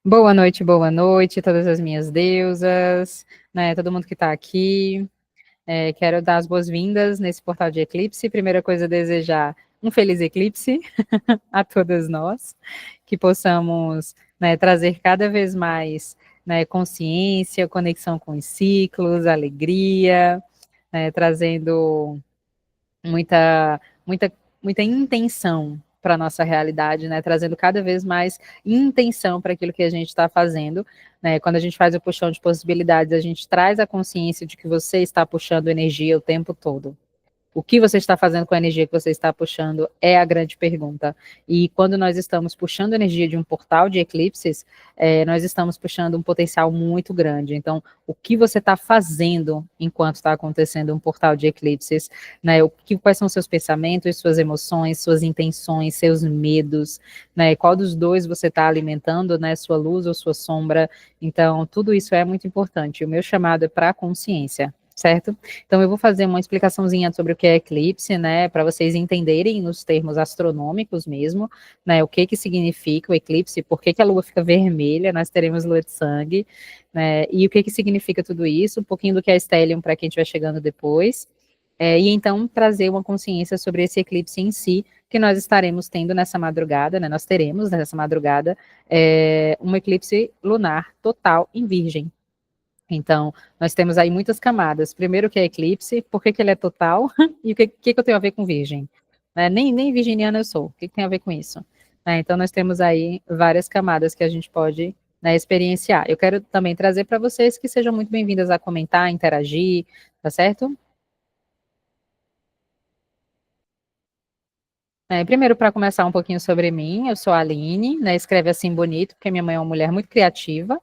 Boa noite, todas as minhas deusas, né, todo mundo que está aqui. Quero dar as boas-vindas nesse portal de eclipse. Primeira coisa, desejar um feliz eclipse a todas nós, que possamos, né, trazer cada vez mais, né, consciência, conexão com os ciclos, alegria, né, trazendo muita, muita intenção para a nossa realidade, né? Trazendo cada vez mais intenção para aquilo que a gente está fazendo, né? Quando a gente faz o puxão de possibilidades, a gente traz a consciência de que você está puxando energia o tempo todo. O que você está fazendo com a energia que você está puxando é a grande pergunta. E quando nós estamos puxando energia de um portal de eclipses, nós estamos puxando um potencial muito grande. Então, o que você está fazendo enquanto está acontecendo um portal de eclipses, né? Quais são seus pensamentos, suas emoções, suas intenções, seus medos, né? Qual dos dois você está alimentando, né? Sua luz ou sua sombra. Então, tudo isso é muito importante. O meu chamado é para a consciência. Certo? Então, eu vou fazer uma explicaçãozinha sobre o que é eclipse, né, para vocês entenderem nos termos astronômicos mesmo, né, o que que significa o eclipse, por que que a lua fica vermelha, nós teremos lua de sangue, né, e o que que significa tudo isso, um pouquinho do que é stellium para quem estiver chegando depois, e então trazer uma consciência sobre esse eclipse em si, que nós estaremos tendo nessa madrugada, né, nós teremos nessa madrugada, um eclipse lunar total em Virgem. Então, nós temos aí muitas camadas. Primeiro, o que é eclipse, por que que ele é total, e o que eu tenho a ver com virgem? Né, nem virginiana eu sou, o que que tem a ver com isso? Então, nós temos aí várias camadas que a gente pode, né, experienciar. Eu quero também trazer para vocês que sejam muito bem-vindas a comentar, interagir, tá certo? Primeiro, para começar um pouquinho sobre mim, eu sou a Aline, né, escreve assim bonito, porque minha mãe é uma mulher muito criativa,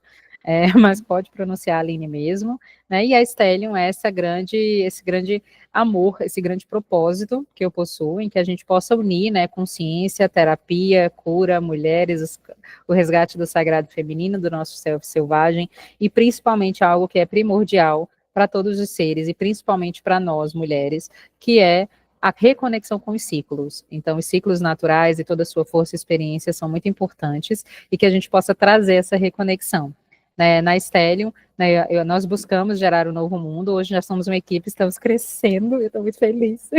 mas pode pronunciar Aline mesmo, né, e a Stellium é esse grande amor, esse grande propósito que eu possuo, em que a gente possa unir, né, consciência, terapia, cura, mulheres, o resgate do sagrado feminino, do nosso self selvagem, e principalmente algo que é primordial para todos os seres, e principalmente para nós, mulheres, que é a reconexão com os ciclos. Então, os ciclos naturais e toda a sua força e experiência são muito importantes e que a gente possa trazer essa reconexão. Né, na Stellium, né, nós buscamos gerar um novo mundo, hoje já somos uma equipe, estamos crescendo, eu estou muito feliz.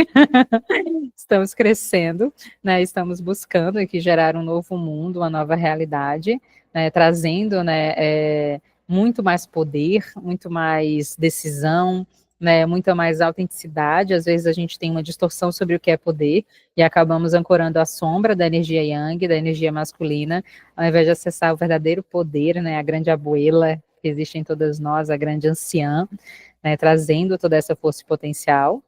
Estamos crescendo, né, estamos buscando aqui gerar um novo mundo, uma nova realidade, né, trazendo, né, muito mais poder, muito mais decisão, né, muita mais autenticidade. Às vezes a gente tem uma distorção sobre o que é poder e acabamos ancorando a sombra da energia yang, da energia masculina, ao invés de acessar o verdadeiro poder, né, a grande abuela que existe em todas nós, a grande anciã, né, trazendo toda essa força e potencial.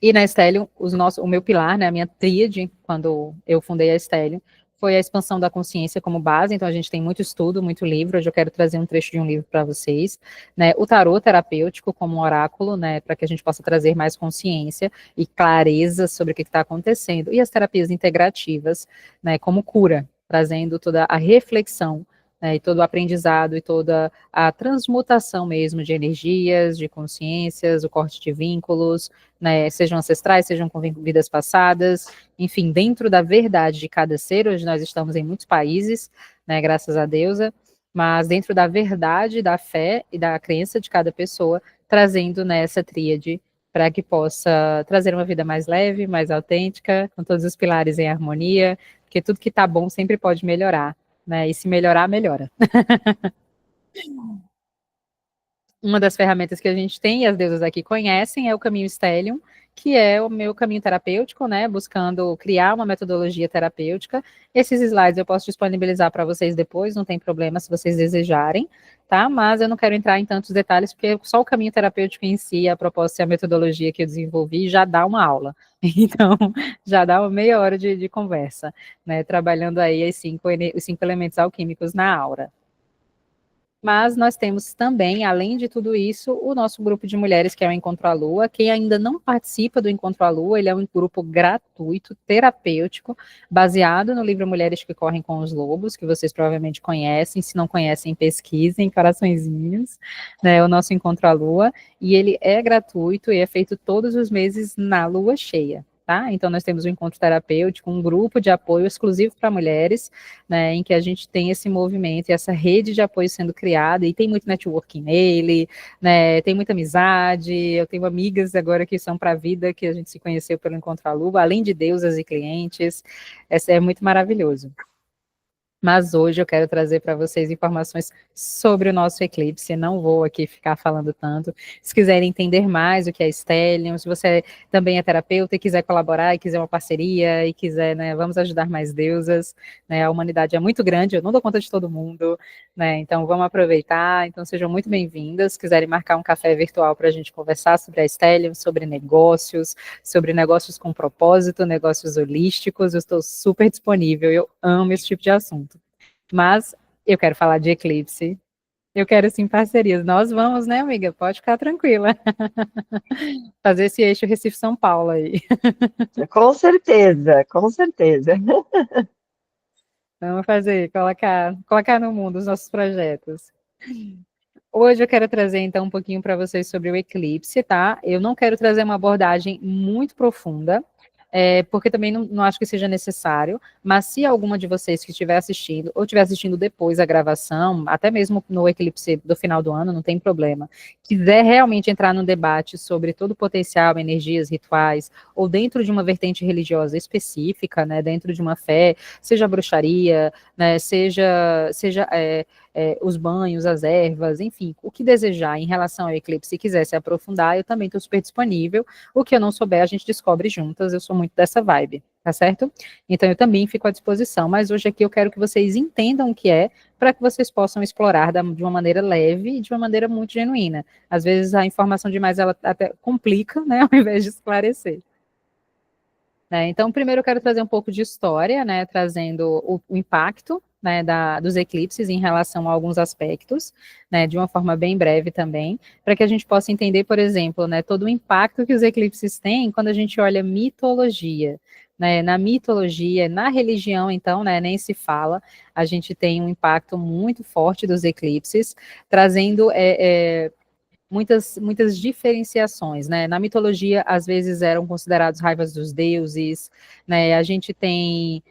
E na Stellium, o meu pilar, né, a minha tríade, quando eu fundei a Stellium, foi a expansão da consciência como base. Então a gente tem muito estudo, muito livro. Hoje eu quero trazer um trecho de um livro para vocês, né? O tarô terapêutico como um oráculo, né, para que a gente possa trazer mais consciência e clareza sobre o que está acontecendo. E as terapias integrativas, né, como cura, trazendo toda a reflexão, né, e todo o aprendizado e toda a transmutação mesmo de energias, de consciências, o corte de vínculos, né, sejam ancestrais, sejam com vidas passadas, enfim, dentro da verdade de cada ser. Hoje nós estamos em muitos países, né, graças a deusa, mas dentro da verdade, da fé e da crença de cada pessoa, trazendo nessa tríade para que possa trazer uma vida mais leve, mais autêntica, com todos os pilares em harmonia, porque tudo que está bom sempre pode melhorar, né, e se melhorar, melhora. Uma das ferramentas que a gente tem, e as deusas aqui conhecem, é o caminho Stellium, que é o meu caminho terapêutico, né, buscando criar uma metodologia terapêutica. Esses slides eu posso disponibilizar para vocês depois, não tem problema se vocês desejarem, tá? Mas eu não quero entrar em tantos detalhes, porque só o caminho terapêutico em si, a proposta e a metodologia que eu desenvolvi, já dá uma aula. Então, já dá uma meia hora de conversa, né, trabalhando aí os cinco elementos alquímicos na aura. Mas nós temos também, além de tudo isso, o nosso grupo de mulheres, que é o Encontro à Lua. Quem ainda não participa do Encontro à Lua, ele é um grupo gratuito, terapêutico, baseado no livro Mulheres que Correm com os Lobos, que vocês provavelmente conhecem. Se não conhecem, pesquisem, coraçõezinhos, né, o nosso Encontro à Lua. E ele é gratuito e é feito todos os meses na lua cheia. tá? Então, nós temos um encontro terapêutico, um grupo de apoio exclusivo para mulheres, né, em que a gente tem esse movimento e essa rede de apoio sendo criada, e tem muito networking nele, né, tem muita amizade, eu tenho amigas agora que são para a vida, que a gente se conheceu pelo Encontro à Lua, além de deusas e clientes, essa é muito maravilhoso. Mas hoje eu quero trazer para vocês informações sobre o nosso eclipse. Não vou aqui ficar falando tanto. Se quiserem entender mais o que é Stellium, se você também é terapeuta e quiser colaborar, e quiser uma parceria, e quiser, né, vamos ajudar mais deusas, né, a humanidade é muito grande, eu não dou conta de todo mundo, né, então vamos aproveitar. Então sejam muito bem-vindas. Se quiserem marcar um café virtual para a gente conversar sobre a Stellium, sobre negócios com propósito, negócios holísticos, eu estou super disponível, eu amo esse tipo de assunto. Mas eu quero falar de eclipse, eu quero sim parcerias. Nós vamos, né, amiga? Pode ficar tranquila. Fazer esse eixo Recife-São Paulo aí. Com certeza, com certeza. Vamos fazer, colocar no mundo os nossos projetos. Hoje eu quero trazer, então, um pouquinho para vocês sobre o eclipse, tá? Eu não quero trazer uma abordagem muito profunda, porque também não acho que seja necessário, mas se alguma de vocês que estiver assistindo, ou estiver assistindo depois a gravação, até mesmo no eclipse do final do ano, não tem problema, quiser realmente entrar num debate sobre todo o potencial, energias, rituais, ou dentro de uma vertente religiosa específica, né, dentro de uma fé, seja bruxaria, né, seja os banhos, as ervas, enfim, o que desejar em relação ao eclipse, se quiser se aprofundar, eu também estou super disponível. O que eu não souber, a gente descobre juntas, eu sou muito dessa vibe, tá certo? Então eu também fico à disposição, mas hoje aqui eu quero que vocês entendam o que é, para que vocês possam explorar de uma maneira leve e de uma maneira muito genuína. Às vezes a informação demais, ela até complica, né, ao invés de esclarecer. Então, primeiro eu quero trazer um pouco de história, né, trazendo o impacto, né, dos eclipses em relação a alguns aspectos, né, de uma forma bem breve também, para que a gente possa entender, por exemplo, né, todo o impacto que os eclipses têm quando a gente olha mitologia. Né, na mitologia, na religião, então, né, nem se fala, a gente tem um impacto muito forte dos eclipses, trazendo muitas diferenciações, né? Na mitologia, às vezes eram considerados raivas dos deuses, né? A gente tem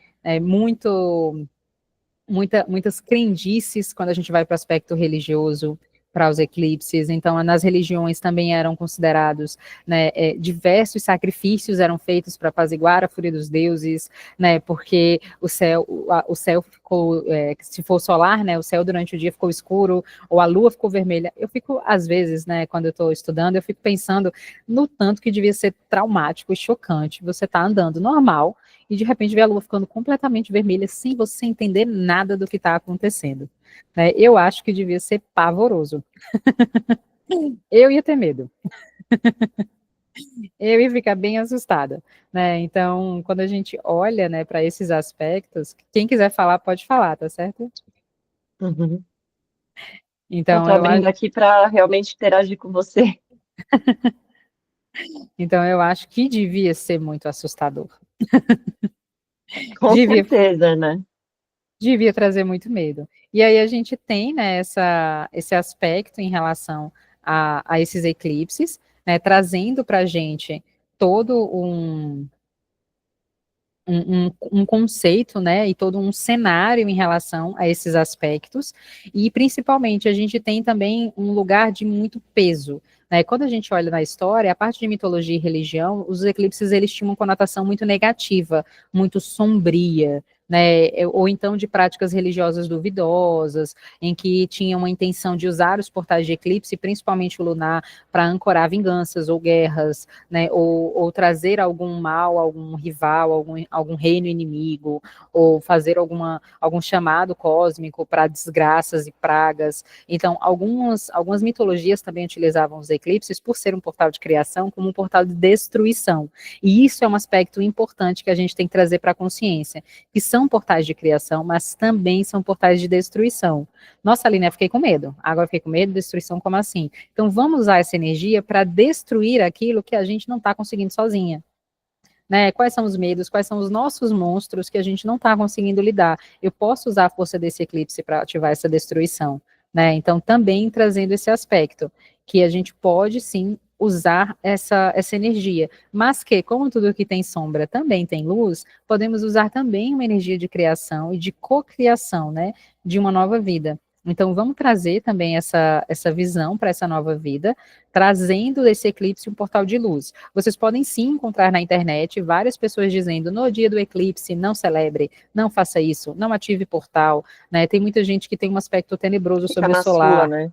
muitas crendices quando a gente vai para o aspecto religioso, para os eclipses. Então, nas religiões também eram considerados, né, diversos sacrifícios eram feitos para apaziguar a fúria dos deuses, né, porque o céu ficou, se for solar, né, o céu durante o dia ficou escuro, ou a lua ficou vermelha. Eu fico, às vezes, né, quando eu estou estudando, eu fico pensando no tanto que devia ser traumático e chocante você estar andando normal, e de repente ver a lua ficando completamente vermelha sem você entender nada do que está acontecendo. Né? Eu acho que devia ser pavoroso. Eu ia ter medo. Eu ia ficar bem assustada. Né? Então, quando a gente olha, né, para esses aspectos, quem quiser falar, pode falar, tá certo? Uhum. Eu Então, estou abrindo aqui para realmente interagir com você. eu acho que devia ser muito assustador. Com Devia certeza, né? devia trazer muito medo. E aí a gente tem, né, esse aspecto em relação a esses eclipses, né, trazendo para a gente todo um conceito, né, e todo um cenário em relação a esses aspectos, e principalmente a gente tem também um lugar de muito peso, né, quando a gente olha na história, a parte de mitologia e religião, os eclipses, eles tinham uma conotação muito negativa, muito sombria, né, ou então de práticas religiosas duvidosas, em que tinham a intenção de usar os portais de eclipse, principalmente o lunar, para ancorar vinganças ou guerras, né, ou trazer algum mal, algum rival, algum reino inimigo, ou fazer algum chamado cósmico para desgraças e pragas. Então, algumas mitologias também utilizavam os eclipses por ser um portal de criação como um portal de destruição. E isso é um aspecto importante que a gente tem que trazer para a consciência, que são portais de criação, mas também são portais de destruição. Nossa, Aline, eu fiquei com medo. Agora eu fiquei com medo, destruição como assim? Então, vamos usar essa energia para destruir aquilo que a gente não está conseguindo sozinha. Né? Quais são os medos, quais são os nossos monstros que a gente não está conseguindo lidar? Eu posso usar a força desse eclipse para ativar essa destruição. Né? Então, também trazendo esse aspecto, que a gente pode, sim, usar essa energia, mas que, como tudo que tem sombra também tem luz, podemos usar também uma energia de criação e de cocriação, né, de uma nova vida. Então, vamos trazer também essa visão para essa nova vida, trazendo desse eclipse um portal de luz. Vocês podem sim encontrar na internet várias pessoas dizendo, no dia do eclipse, não celebre, não faça isso, não ative portal, né? Tem muita gente que tem um aspecto tenebroso Fica sobre o na sua, solar, né?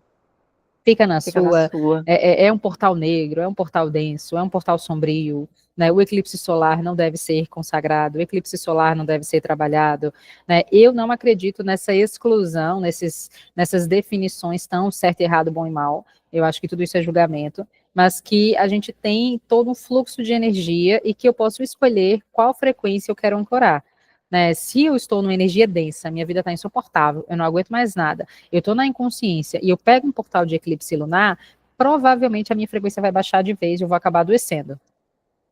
fica na Fica na sua, sua. é um portal negro, é um portal denso, é um portal sombrio, né? O eclipse solar não deve ser consagrado, o eclipse solar não deve ser trabalhado, né? Eu não acredito nessa exclusão, nessas definições tão certo, errado, bom e mal. Eu acho que tudo isso é julgamento, mas que a gente tem todo um fluxo de energia e que eu posso escolher qual frequência eu quero ancorar. Né, se eu estou numa energia densa, minha vida está insuportável, eu não aguento mais nada, eu estou na inconsciência e eu pego um portal de eclipse lunar, provavelmente a minha frequência vai baixar de vez e eu vou acabar adoecendo.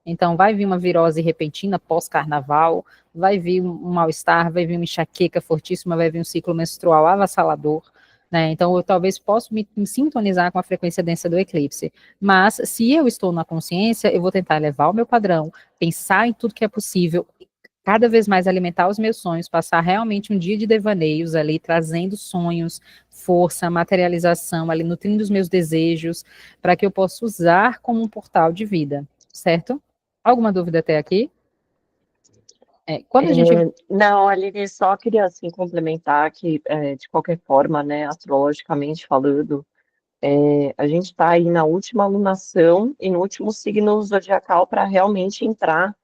Então, vai vir uma virose repentina pós-carnaval, vai vir um mal-estar, vai vir uma enxaqueca fortíssima, vai vir um ciclo menstrual avassalador, né? Então, eu talvez possa me sintonizar com a frequência densa do eclipse. Mas, se eu estou na consciência, eu vou tentar elevar o meu padrão, pensar em tudo que é possível, cada vez mais alimentar os meus sonhos, passar realmente um dia de devaneios ali, trazendo sonhos, força, materialização, ali nutrindo os meus desejos, para que eu possa usar como um portal de vida, certo? Alguma dúvida até aqui? Quando a gente... Não, Aline, só queria assim complementar que, de qualquer forma, né, astrologicamente falando, a gente está aí na última alunação e no último signo zodiacal para realmente entrar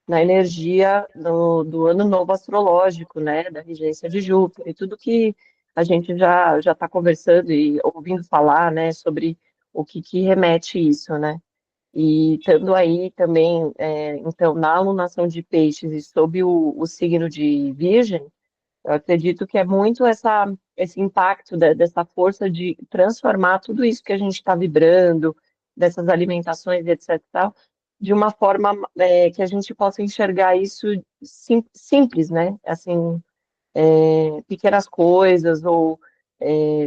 na energia do ano novo astrológico, né, da regência de Júpiter e tudo que a gente já está conversando e ouvindo falar, né, sobre o que remete isso, né? E estando aí também, então, na alunação de peixes e sob o signo de Virgem, eu acredito que é muito esse impacto dessa força de transformar tudo isso que a gente está vibrando, dessas alimentações e etc. e tal, de uma forma que a gente possa enxergar isso simples, né? Assim, pequenas coisas, ou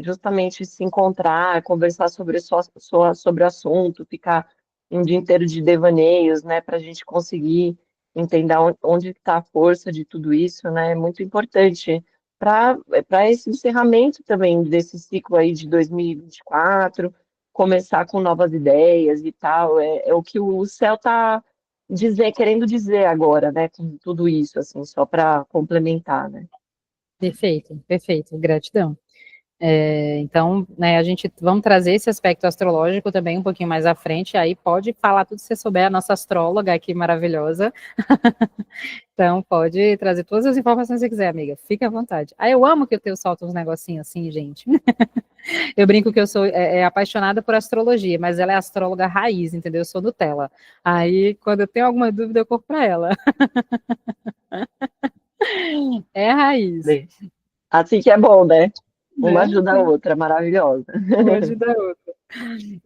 justamente se encontrar, conversar sobre o assunto, ficar um dia inteiro de devaneios, né, para a gente conseguir entender onde está a força de tudo isso, né, é muito importante para esse encerramento também desse ciclo aí de 2024, começar com novas ideias e tal, é o que o céu está querendo dizer agora, né, com tudo isso, assim, só para complementar, né. Perfeito, perfeito, gratidão. Então, né, a gente vamos trazer esse aspecto astrológico também um pouquinho mais à frente, aí pode falar tudo que você souber, a nossa astróloga aqui maravilhosa. Então, pode trazer todas as informações que você quiser, amiga, fique à vontade. Eu amo que eu tenho solto uns negocinhos assim, gente. Eu brinco que eu sou apaixonada por astrologia, mas ela é astróloga raiz, entendeu? Eu sou Nutella. Aí, quando eu tenho alguma dúvida, eu corro para ela. É raiz, Assim que é bom, né? Uma né? ajuda a outra, maravilhosa. Uma ajuda a outra.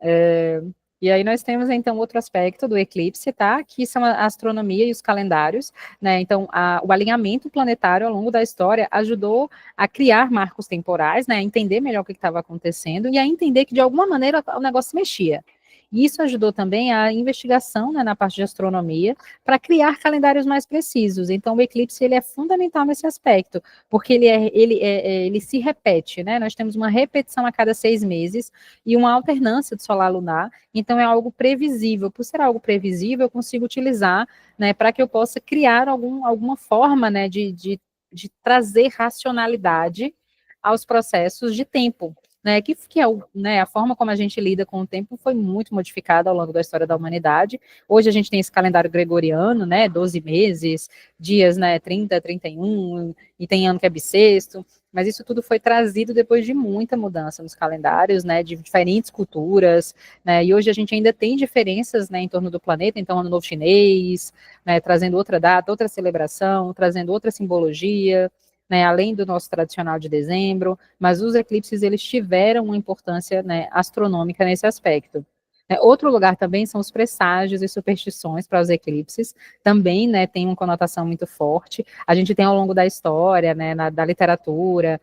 É, e aí nós temos, então, outro aspecto do eclipse, tá? Que são a astronomia e os calendários, né? Então, o alinhamento planetário ao longo da história ajudou a criar marcos temporais, né? A entender melhor o que estava acontecendo e a entender que, de alguma maneira, o negócio se mexia. E isso ajudou também a investigação, né, na parte de astronomia, para criar calendários mais precisos. Então, o eclipse ele é fundamental nesse aspecto, porque ele se repete, né? Nós temos uma repetição a cada 6 meses, e uma alternância de solar lunar, então é algo previsível. Por ser algo previsível, eu consigo utilizar, né, para que eu possa criar alguma forma, né, de trazer racionalidade aos processos de tempo. Né, que é né, a forma como a gente lida com o tempo foi muito modificada ao longo da história da humanidade. Hoje a gente tem esse calendário gregoriano, né, 12 meses, dias, né, 30, 31, e tem ano que é bissexto, mas isso tudo foi trazido depois de muita mudança nos calendários, né, de diferentes culturas, né, e hoje a gente ainda tem diferenças, né, em torno do planeta, então Ano Novo Chinês, né, trazendo outra data, outra celebração, trazendo outra simbologia, né, além do nosso tradicional de dezembro, mas os eclipses, eles tiveram uma importância, né, astronômica nesse aspecto. Outro lugar também são os presságios e superstições para os eclipses, também, né, tem uma conotação muito forte. A gente tem ao longo da história, né, da literatura,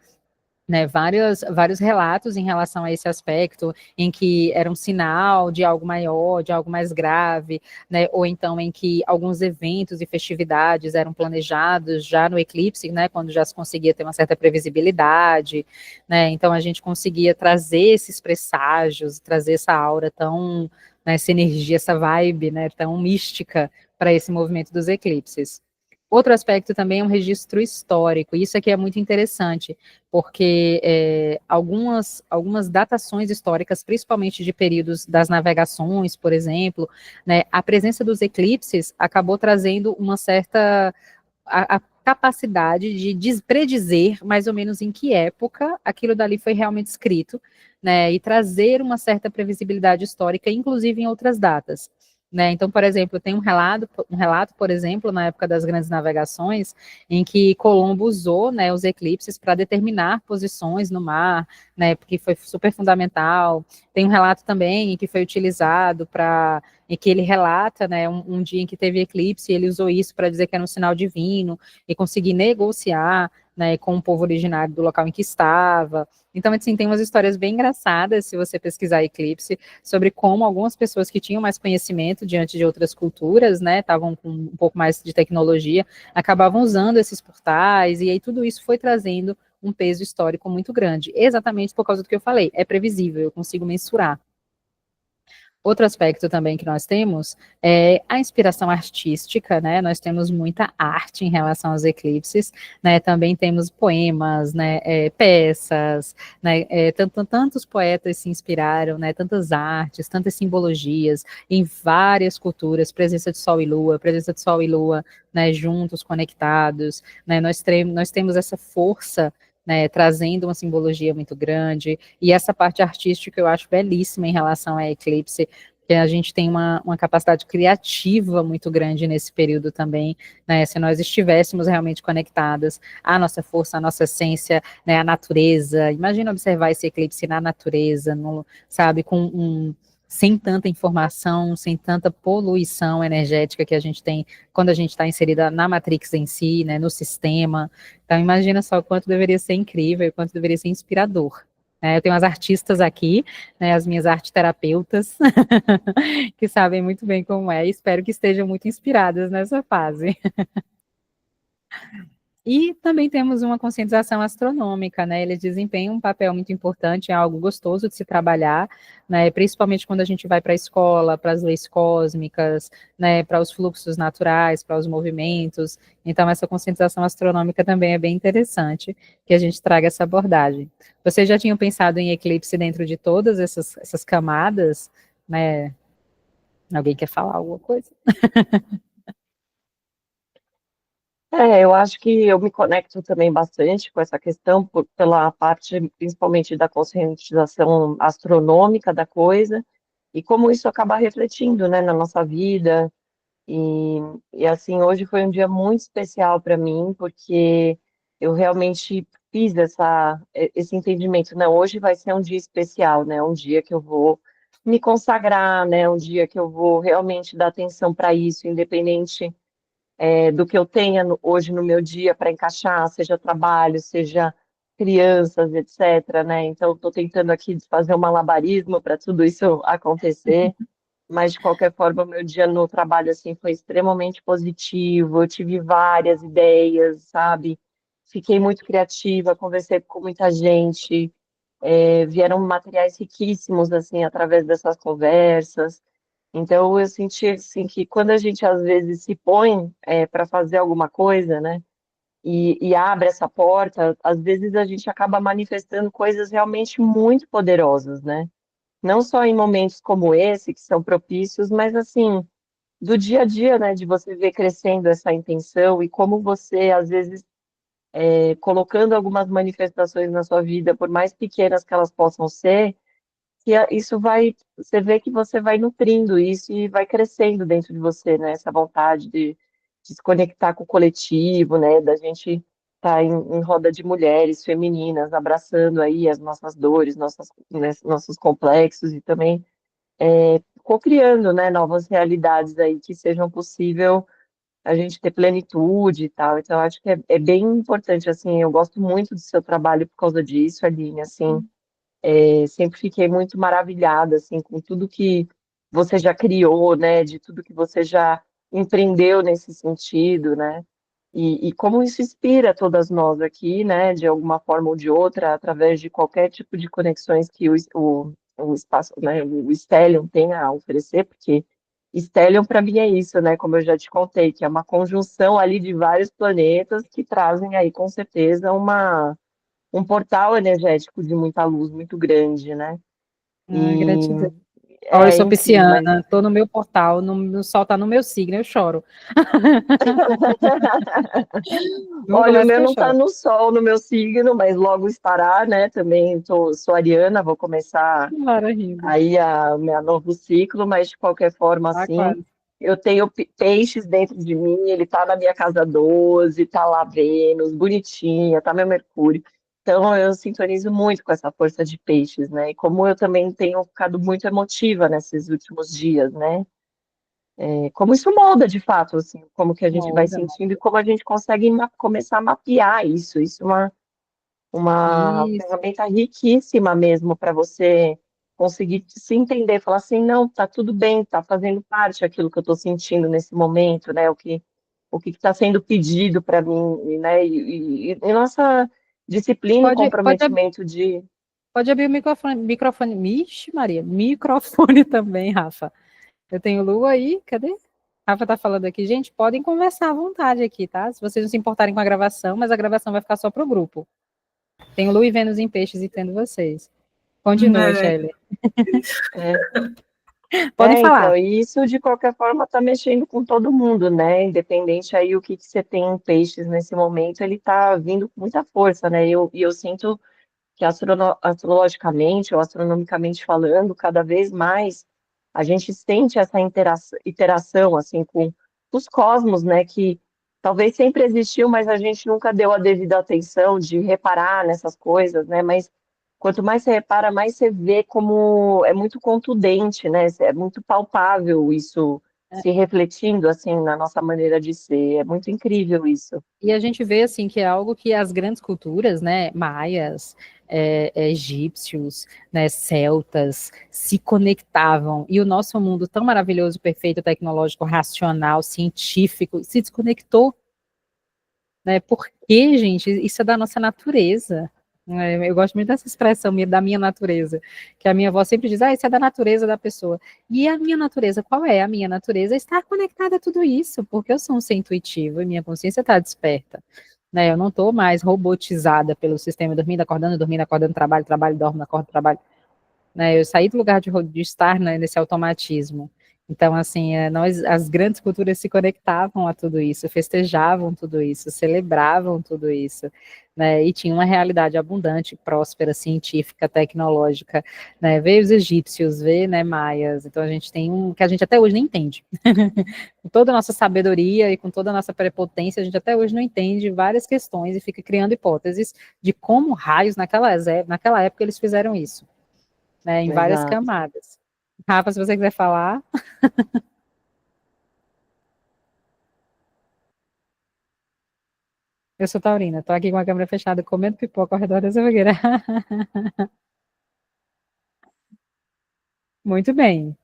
né, vários relatos em relação a esse aspecto, em que era um sinal de algo maior, de algo mais grave, né, ou então em que alguns eventos e festividades eram planejados já no eclipse, né, quando já se conseguia ter uma certa previsibilidade, né, então a gente conseguia trazer esses presságios, trazer essa aura tão, né, essa energia, essa vibe, né, tão mística para esse movimento dos eclipses. Outro aspecto também é um registro histórico, e isso aqui é muito interessante, porque algumas datações históricas, principalmente de períodos das navegações, por exemplo, né, a presença dos eclipses acabou trazendo uma certa a capacidade de predizer mais ou menos em que época aquilo dali foi realmente escrito, né, e trazer uma certa previsibilidade histórica, inclusive em outras datas. Né? Então, por exemplo, tem um relato, por exemplo, na época das grandes navegações, em que Colombo usou, né, os eclipses para determinar posições no mar, né, porque foi super fundamental. Tem um relato também em que foi utilizado para, em que ele relata, né, um dia em que teve eclipse, e ele usou isso para dizer que era um sinal divino e conseguir negociar, né, com o povo originário do local em que estava. Então, assim, tem umas histórias bem engraçadas, se você pesquisar eclipse, sobre como algumas pessoas que tinham mais conhecimento diante de outras culturas, né, estavam com um pouco mais de tecnologia, acabavam usando esses portais, e aí tudo isso foi trazendo um peso histórico muito grande, exatamente por causa do que eu falei, é previsível, eu consigo mensurar. Outro aspecto também que nós temos é a inspiração artística, né? Nós temos muita arte em relação aos eclipses, né? Também temos poemas, né? Peças, né? Tantos poetas se inspiraram, né? Tantas artes, tantas simbologias em várias culturas, presença de Sol e Lua, né? Juntos, conectados, né? Nós temos essa força, né? Trazendo uma simbologia muito grande, e essa parte artística eu acho belíssima em relação a eclipse, que a gente tem uma capacidade criativa muito grande nesse período também, né, se nós estivéssemos realmente conectadas à nossa força, à nossa essência, né, à natureza, imagina observar esse eclipse na natureza, no, sabe, sem tanta informação, sem tanta poluição energética que a gente tem quando a gente está inserida na Matrix em si, né, no sistema. Então, imagina só o quanto deveria ser incrível, o quanto deveria ser inspirador. Eu tenho as artistas aqui, né, as minhas arte terapeutas, que sabem muito bem como é, e espero que estejam muito inspiradas nessa fase. E também temos uma conscientização astronômica, né? Eles desempenham um papel muito importante, é algo gostoso de se trabalhar, né? Principalmente quando a gente vai para a escola, para as leis cósmicas, né? Para os fluxos naturais, para os movimentos. Então, essa conscientização astronômica também é bem interessante que a gente traga essa abordagem. Vocês já tinham pensado em eclipse dentro de todas essas camadas, né? Alguém quer falar alguma coisa? Eu acho que eu me conecto também bastante com essa questão, pela parte principalmente da conscientização astronômica da coisa, e como isso acaba refletindo, né, na nossa vida. E, e assim, hoje foi um dia muito especial para mim, porque eu realmente fiz esse entendimento, né? Hoje vai ser um dia especial, né? Um dia que eu vou me consagrar, né? Um dia que eu vou realmente dar atenção para isso, independente do que eu tenha hoje no meu dia para encaixar, seja trabalho, seja crianças, etc., né? Então, estou tentando aqui fazer um malabarismo para tudo isso acontecer, mas de qualquer forma, meu dia no trabalho assim foi extremamente positivo. Eu tive várias ideias, sabe? Fiquei muito criativa, conversei com muita gente, vieram materiais riquíssimos assim através dessas conversas. Então, eu senti assim que quando a gente às vezes se põe para fazer alguma coisa, né? E abre essa porta, às vezes a gente acaba manifestando coisas realmente muito poderosas, né? Não só em momentos como esse, que são propícios, mas assim, do dia a dia, né, de você ver crescendo essa intenção e como você, às vezes, colocando algumas manifestações na sua vida, por mais pequenas que elas possam ser, isso vai, você vê que você vai nutrindo isso e vai crescendo dentro de você, né, essa vontade de se conectar com o coletivo, né, da gente estar em roda de mulheres femininas, abraçando aí as nossas dores, né, nossos complexos e também co-criando, né, novas realidades aí que sejam possível a gente ter plenitude e tal. Então, eu acho que é bem importante, assim, eu gosto muito do seu trabalho por causa disso, Aline, assim, sempre fiquei muito maravilhada, assim, com tudo que você já criou, né, de tudo que você já empreendeu nesse sentido, né, e como isso inspira todas nós aqui, né, de alguma forma ou de outra, através de qualquer tipo de conexões que o espaço, né, o Stellium tem a oferecer, porque Stellium para mim é isso, né, como eu já te contei, que é uma conjunção ali de vários planetas que trazem aí com certeza um portal energético de muita luz muito grande, né? Ah, E gratidão. Ó, eu sou enfim, mas pisciana, tô no meu portal, no sol tá no meu signo, eu choro. Não olha, o começa meu que eu não está choro. no sol, no meu signo, mas logo estará, né? Também sou ariana, vou começar Claro, rindo. aí a meu novo ciclo, mas de qualquer forma, Tá assim, quase. eu tenho peixes dentro de mim, ele tá na minha casa 12, tá lá Vênus, bonitinha, tá meu Mercúrio. Então eu sintonizo muito com essa força de peixes, né? E como eu também tenho ficado muito emotiva nesses últimos dias, né? Como isso molda de fato, assim, como que a gente vai Molda, sentindo e como a gente consegue começar a mapear isso. Isso é uma isso. ferramenta riquíssima mesmo para você conseguir se entender, falar assim, não, tá tudo bem, tá fazendo parte aquilo que eu estou sentindo nesse momento, né? O que está sendo pedido para mim, né? E nossa disciplina e Pode, pode, comprometimento de. pode abrir o microfone. Vixe, Maria, microfone também, Rafa. Eu tenho Lu aí, cadê? Rafa tá falando aqui, gente, podem conversar à vontade aqui, tá? Se vocês não se importarem com a gravação, mas a gravação vai ficar só pro grupo. Tem Lu e Vênus em peixes e tendo vocês. Continua, Né? Shelley. É, Podem falar. então, e isso de qualquer forma está mexendo com todo mundo, né? Independente aí o que você tem em peixes nesse momento, ele está vindo com muita força, né? E eu sinto que astrologicamente ou astronomicamente falando, cada vez mais a gente sente essa interação assim com os cosmos, né? Que talvez sempre existiu, mas a gente nunca deu a devida atenção de reparar nessas coisas, né? Mas quanto mais você repara, mais você vê como é muito contundente, né? É muito palpável isso se refletindo assim na nossa maneira de ser. É muito incrível isso. E a gente vê assim que é algo que as grandes culturas, né, maias, egípcios, né, celtas, se conectavam. E o nosso mundo tão maravilhoso, perfeito, tecnológico, racional, científico, se desconectou, né? Porque, gente, isso é da nossa natureza. Eu gosto muito dessa expressão da minha natureza, que a minha avó sempre diz, isso é da natureza da pessoa. E a minha natureza, qual é? A minha natureza é estar conectada a tudo isso, porque eu sou um ser intuitivo e minha consciência está desperta. Né? Eu não estou mais robotizada pelo sistema dormindo, acordando, trabalho, trabalho, dormo, acordo, trabalho. Né? Eu saí do lugar de estar, né, nesse automatismo. Então, assim, as grandes culturas se conectavam a tudo isso, festejavam tudo isso, celebravam tudo isso, né? E tinha uma realidade abundante, próspera, científica, tecnológica, né? Veio os egípcios, veio, né, maias. Então, a gente tem que a gente até hoje não entende. Com toda a nossa sabedoria e com toda a nossa prepotência, a gente até hoje não entende várias questões e fica criando hipóteses de como raios naquela época eles fizeram isso, né, em várias Exato. camadas. Rafa, se você quiser falar. Eu sou taurina, tô aqui com a câmera fechada, comendo pipoca ao redor dessa fogueira. Muito bem.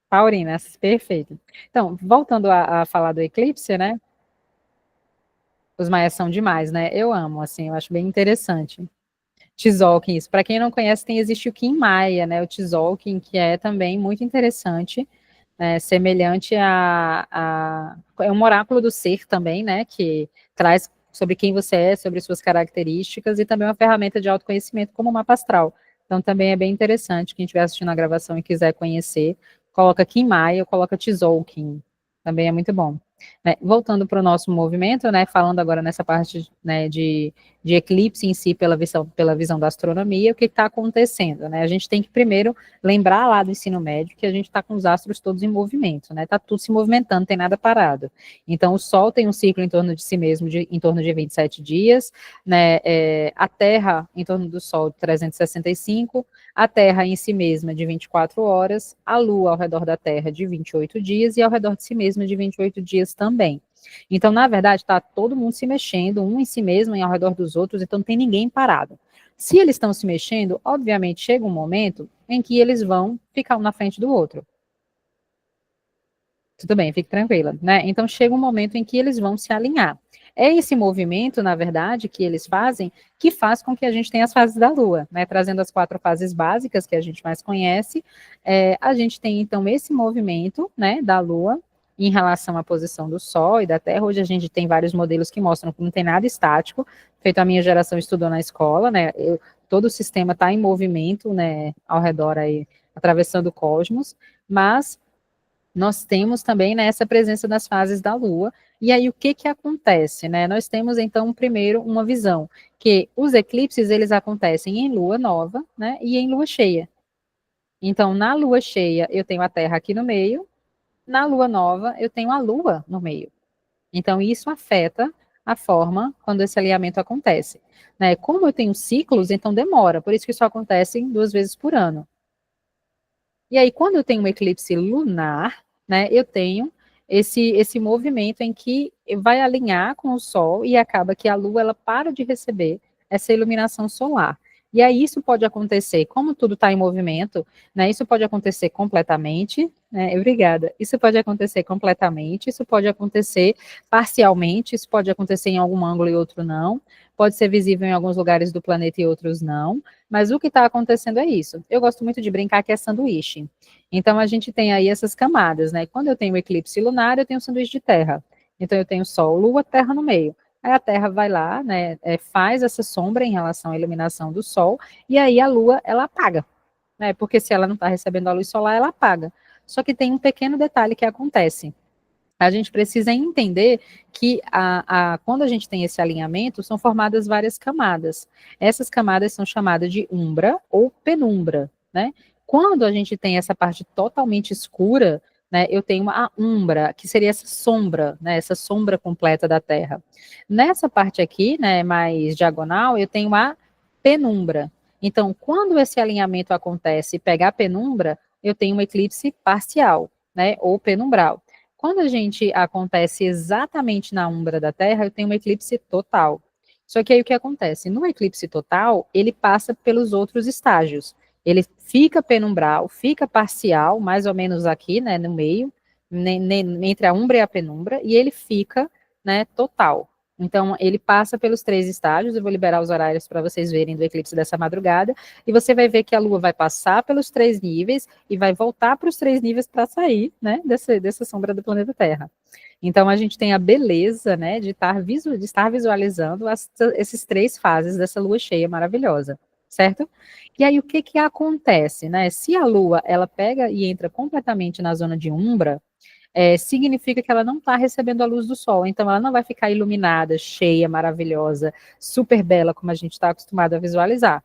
Taurina, perfeito. Então, voltando a falar do eclipse, né? Os maias são demais, né? Eu amo, assim, eu acho bem interessante. Tzolk'in, isso. Para quem não conhece, existe o Kim Maia, né? O Tzolk'in, que é também muito interessante, né, semelhante é um oráculo do ser também, né? Que traz sobre quem você é, sobre suas características e também uma ferramenta de autoconhecimento como o mapa astral. Então também é bem interessante, quem estiver assistindo a gravação e quiser conhecer, coloca Kim Maia ou coloca Tzolk'in. Também é muito bom. Né, voltando para o nosso movimento, né, falando agora nessa parte, né, de eclipse em si pela visão da astronomia, o que está acontecendo, né? A gente tem que primeiro lembrar lá do ensino médio que a gente está com os astros todos em movimento, né? Está tudo se movimentando, não tem nada parado. Então, o Sol tem um ciclo em torno de si mesmo, em torno de 27 dias, né? A Terra em torno do Sol de 365, a Terra em si mesma de 24 horas, a Lua ao redor da Terra de 28 dias e ao redor de si mesma de 28 dias outros também. Então, na verdade, está todo mundo se mexendo, um em si mesmo e ao redor dos outros, então não tem ninguém parado. Se eles estão se mexendo, obviamente chega um momento em que eles vão ficar um na frente do outro. Tudo bem, fique tranquila, né? Então chega um momento em que eles vão se alinhar. É esse movimento, na verdade, que eles fazem, que faz com que a gente tenha as fases da Lua, né? Trazendo as 4 fases básicas que a gente mais conhece, a gente tem então esse movimento, né, da Lua em relação à posição do Sol e da Terra. Hoje a gente tem vários modelos que mostram que não tem nada estático, feito a minha geração estudou na escola, né? Todo o sistema está em movimento, né, ao redor aí, atravessando o cosmos, mas nós temos também, né, essa presença das fases da Lua, e aí o que que acontece, né? Nós temos, então, primeiro, uma visão, que os eclipses, eles acontecem em Lua nova, né, e em Lua cheia. Então, na Lua cheia, eu tenho a Terra aqui no meio, na Lua nova, eu tenho a Lua no meio. Então, isso afeta a forma quando esse alinhamento acontece, né? Como eu tenho ciclos, então demora, por isso que isso acontece 2 vezes por ano. E aí, quando eu tenho um eclipse lunar, né, eu tenho esse movimento em que vai alinhar com o Sol e acaba que a Lua ela para de receber essa iluminação solar. E aí isso pode acontecer, como tudo está em movimento, né, isso pode acontecer completamente, né, obrigada, isso pode acontecer completamente, isso pode acontecer parcialmente, isso pode acontecer em algum ângulo e outro não, pode ser visível em alguns lugares do planeta e outros não, mas o que está acontecendo é isso. Eu gosto muito de brincar que é sanduíche. Então, a gente tem aí essas camadas, né? Quando eu tenho eclipse lunar, eu tenho sanduíche de terra. Então, eu tenho Sol, Lua, Terra no meio. Aí a Terra vai lá, né, faz essa sombra em relação à iluminação do Sol, e aí a Lua, ela apaga, né? Porque se ela não está recebendo a luz solar, ela apaga. Só que tem um pequeno detalhe que acontece. A gente precisa entender que quando a gente tem esse alinhamento, são formadas várias camadas. Essas camadas são chamadas de umbra ou penumbra, né? Quando a gente tem essa parte totalmente escura, né, eu tenho a umbra, que seria essa sombra, né, essa sombra completa da Terra. Nessa parte aqui, né, mais diagonal, eu tenho a penumbra. Então, quando esse alinhamento acontece e pega a penumbra, eu tenho um eclipse parcial, né, ou penumbral. Quando a gente acontece exatamente na umbra da Terra, eu tenho um eclipse total. Só que aí o que acontece? No eclipse total, ele passa pelos outros estágios. Ele fica penumbral, fica parcial, mais ou menos aqui, né, no meio, entre a umbra e a penumbra, e ele fica, né, total. Então, ele passa pelos 3 estágios, eu vou liberar os horários para vocês verem do eclipse dessa madrugada, e você vai ver que a Lua vai passar pelos 3 níveis e vai voltar para os 3 níveis para sair, né, dessa sombra do planeta Terra. Então, a gente tem a beleza, né, de estar visualizando esses 3 fases dessa Lua cheia maravilhosa, certo? E aí, o que que acontece, né? Se a Lua, ela pega e entra completamente na zona de umbra, significa que ela não está recebendo a luz do sol, então ela não vai ficar iluminada, cheia, maravilhosa, super bela, como a gente está acostumado a visualizar.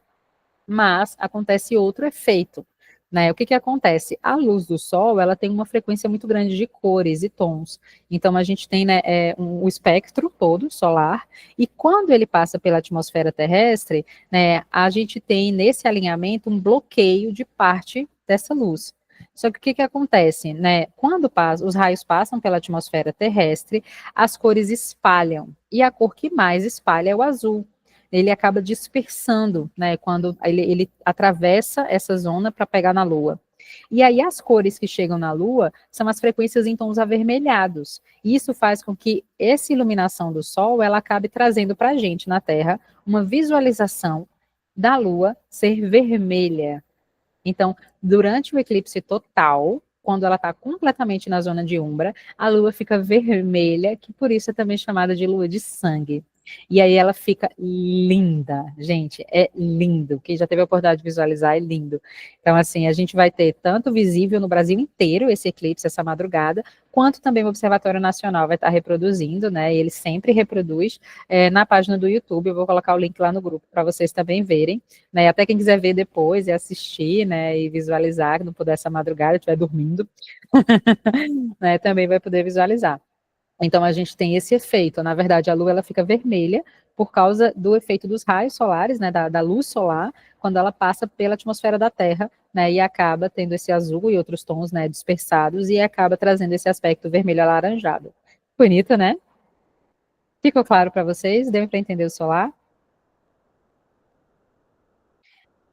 Mas acontece outro efeito, né? O que que acontece? A luz do sol, ela tem uma frequência muito grande de cores e tons. Então a gente tem, né, o espectro todo solar, e quando ele passa pela atmosfera terrestre, né, a gente tem nesse alinhamento um bloqueio de parte dessa luz. Só que o que que acontece, né? Quando os raios passam pela atmosfera terrestre, as cores espalham, e a cor que mais espalha é o azul. Ele acaba dispersando, né, quando ele atravessa essa zona para pegar na Lua. E aí as cores que chegam na Lua são as frequências em tons avermelhados. E isso faz com que essa iluminação do Sol, ela acabe trazendo para a gente na Terra uma visualização da Lua ser vermelha. Então, durante o eclipse total, quando ela está completamente na zona de umbra, a lua fica vermelha, que por isso é também chamada de lua de sangue. E aí ela fica linda, gente, é lindo. Quem já teve a oportunidade de visualizar é lindo. Então, assim, a gente vai ter tanto visível no Brasil inteiro esse eclipse essa madrugada, quanto também o Observatório Nacional vai estar reproduzindo, né? E ele sempre reproduz na página do YouTube. Eu vou colocar o link lá no grupo para vocês também verem, né? Até quem quiser ver depois e assistir, né? E visualizar, que não puder essa madrugada, estiver dormindo, né? Também vai poder visualizar. Então a gente tem esse efeito. Na verdade, a Lua ela fica vermelha por causa do efeito dos raios solares, né, da luz solar, quando ela passa pela atmosfera da Terra, né, e acaba tendo esse azul e outros tons, né, dispersados e acaba trazendo esse aspecto vermelho alaranjado. Bonito, né? Ficou claro para vocês? Deu para entender o solar?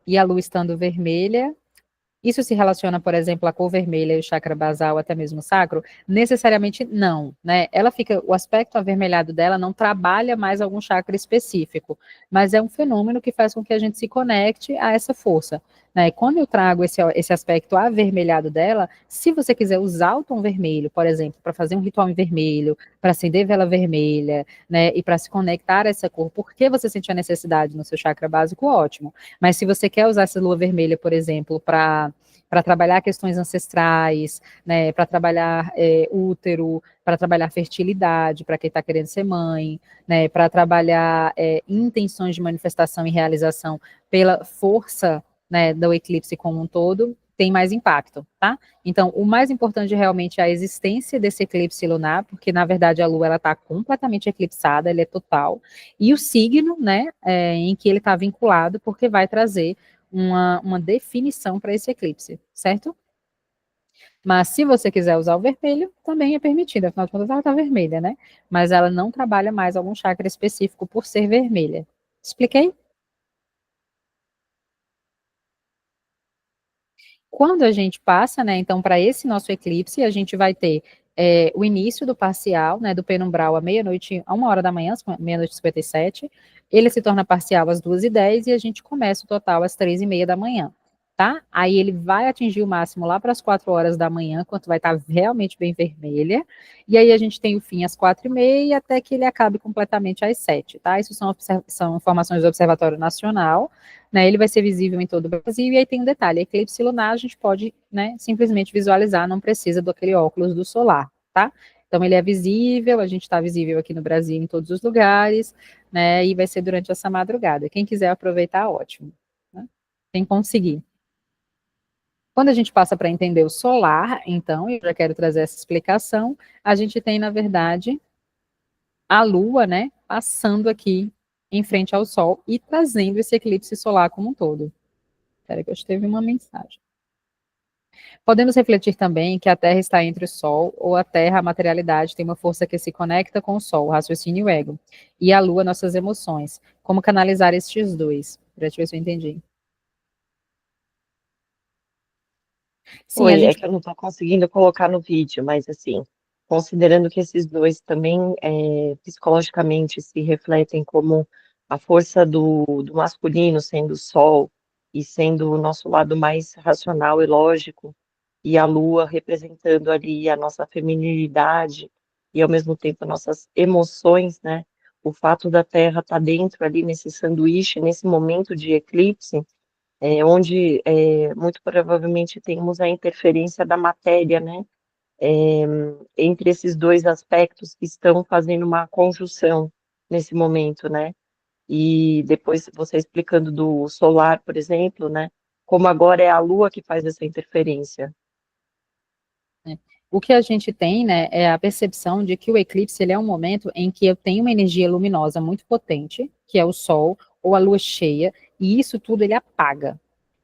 E a lua estando vermelha, isso se relaciona, por exemplo, à cor vermelha e o chakra basal, até mesmo o sacro? Necessariamente não, né? Ela fica, o aspecto avermelhado dela não trabalha mais algum chakra específico, mas é um fenômeno que faz com que a gente se conecte a essa força, né? E quando eu trago esse aspecto avermelhado dela, se você quiser usar o tom vermelho, por exemplo, para fazer um ritual em vermelho, para acender vela vermelha, né? E para se conectar a essa cor, porque você sente a necessidade no seu chakra básico, ótimo. Mas se você quer usar essa lua vermelha, por exemplo, para trabalhar questões ancestrais, né, para trabalhar útero, para trabalhar fertilidade, para quem está querendo ser mãe, né, para trabalhar intenções de manifestação e realização pela força, né, do eclipse como um todo, tem mais impacto, tá? Então, o mais importante realmente é a existência desse eclipse lunar, porque na verdade a Lua ela está completamente eclipsada, ele é total, e o signo, né, em que ele está vinculado, porque vai trazer uma definição para esse eclipse, certo? Mas se você quiser usar o vermelho, também é permitido, afinal de contas ela está vermelha, né? Mas ela não trabalha mais algum chakra específico por ser vermelha. Expliquei? Quando a gente passa, né, então, para esse nosso eclipse, a gente vai ter o início do parcial, né, do penumbral à meia-noite, a 1 hora da manhã, meia-noite e 57, ele se torna parcial às 2h10 e a gente começa o total às 3h30 da manhã, tá? Aí ele vai atingir o máximo lá para as 4 horas da manhã, quando vai estar realmente bem vermelha, e aí a gente tem o fim às 4h30 até que ele acabe completamente às 7, tá? Isso são informações do Observatório Nacional, né, ele vai ser visível em todo o Brasil, e aí tem um detalhe, eclipse lunar a gente pode, né, simplesmente visualizar, não precisa do aquele óculos do solar, tá? Então ele é visível, a gente está visível aqui no Brasil em todos os lugares, né, e vai ser durante essa madrugada. Quem quiser aproveitar, ótimo, né? Quem conseguir. Quando a gente passa para entender o solar, então, eu já quero trazer essa explicação, a gente tem, na verdade, a Lua, né, passando aqui em frente ao Sol e trazendo esse eclipse solar como um todo. Espera que eu teve uma mensagem. Podemos refletir também que a Terra está entre o Sol, ou a Terra, a materialidade, tem uma força que se conecta com o Sol, o raciocínio e o ego, e a Lua, nossas emoções. Como canalizar estes dois? Para ver se eu entendi. Sim, a Oi, é gente. que eu não estou conseguindo colocar no vídeo, mas assim, considerando que esses dois também psicologicamente se refletem como a força do masculino sendo o sol e sendo o nosso lado mais racional e lógico, e a lua representando ali a nossa feminilidade e ao mesmo tempo nossas emoções, né? O fato da Terra estar dentro ali nesse sanduíche, nesse momento de eclipse onde muito provavelmente temos a interferência da matéria, né, é, entre esses dois aspectos que estão fazendo uma conjunção nesse momento, né, e depois você explicando do solar, por exemplo, né, como agora é a Lua que faz essa interferência. O que a gente tem, né, é a percepção de que o eclipse ele é um momento em que eu tenho uma energia luminosa muito potente, que é o Sol ou a Lua cheia, e isso tudo ele apaga.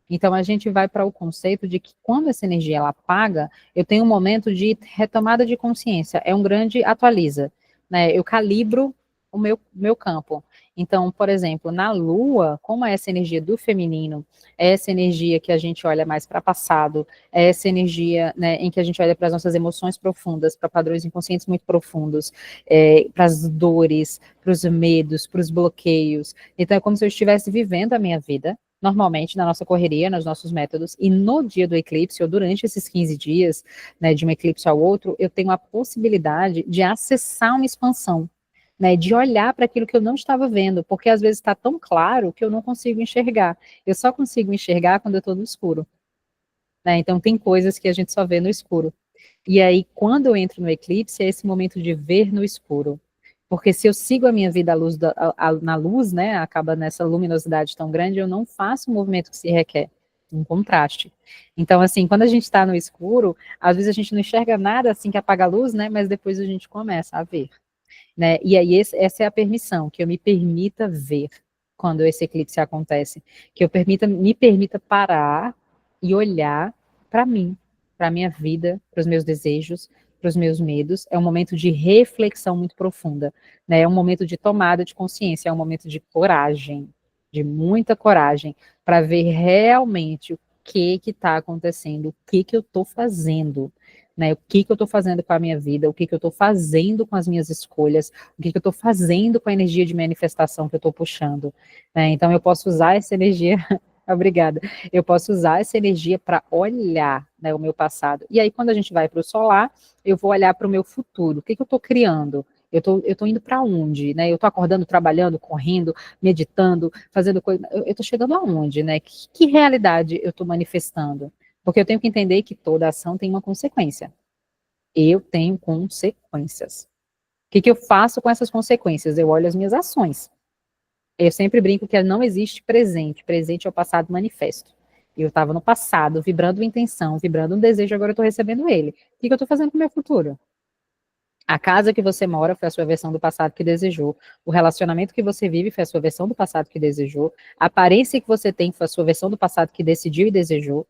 Então a gente vai para o conceito de que quando essa energia ela apaga, eu tenho um momento de retomada de consciência, é um grande atualiza, né? Eu calibro o meu campo. Então, por exemplo, na Lua, como é essa energia do feminino, é essa energia que a gente olha mais para passado, é essa energia, né, em que a gente olha para as nossas emoções profundas, para padrões inconscientes muito profundos, para as dores, para os medos, para os bloqueios. Então, é como se eu estivesse vivendo a minha vida, normalmente na nossa correria, nos nossos métodos, e no dia do eclipse, ou durante esses 15 dias, né, de um eclipse ao outro, eu tenho a possibilidade de acessar uma expansão, né, de olhar para aquilo que eu não estava vendo, porque às vezes está tão claro que eu não consigo enxergar. Eu só consigo enxergar quando eu estou no escuro, né? Então tem coisas que a gente só vê no escuro. E aí, quando eu entro no eclipse, é esse momento de ver no escuro. Porque se eu sigo a minha vida à luz na luz, né, acaba nessa luminosidade tão grande, eu não faço o movimento que se requer, um contraste. Então, assim, quando a gente está no escuro, às vezes a gente não enxerga nada assim que apaga a luz, né, mas depois a gente começa a ver, né, e aí essa é a permissão, que eu me permita ver quando esse eclipse acontece, que eu me permita parar e olhar para mim, para a minha vida, para os meus desejos, para os meus medos, é um momento de reflexão muito profunda, né? É um momento de tomada de consciência, é um momento de coragem, de muita coragem, para ver realmente o que está acontecendo, o que eu estou fazendo, né? O que eu estou fazendo com a minha vida, o que eu estou fazendo com as minhas escolhas, o que eu estou fazendo com a energia de manifestação que eu estou puxando, né? Então eu posso usar essa energia, obrigada, eu posso usar essa energia para olhar, né, o meu passado. E aí quando a gente vai para o solar, eu vou olhar para o meu futuro, o que eu estou criando? Eu tô indo para onde, né? Eu tô acordando, trabalhando, correndo, meditando, fazendo coisa. Eu tô chegando aonde, né? Que realidade eu tô manifestando? Porque eu tenho que entender que toda ação tem uma consequência. Eu tenho consequências. O que eu faço com essas consequências? Eu olho as minhas ações. Eu sempre brinco que não existe presente. Presente é o passado manifesto. Eu estava no passado, vibrando uma intenção, vibrando um desejo, agora eu estou recebendo ele. O que eu estou fazendo com o meu futuro? A casa que você mora foi a sua versão do passado que desejou. O relacionamento que você vive foi a sua versão do passado que desejou. A aparência que você tem foi a sua versão do passado que decidiu e desejou.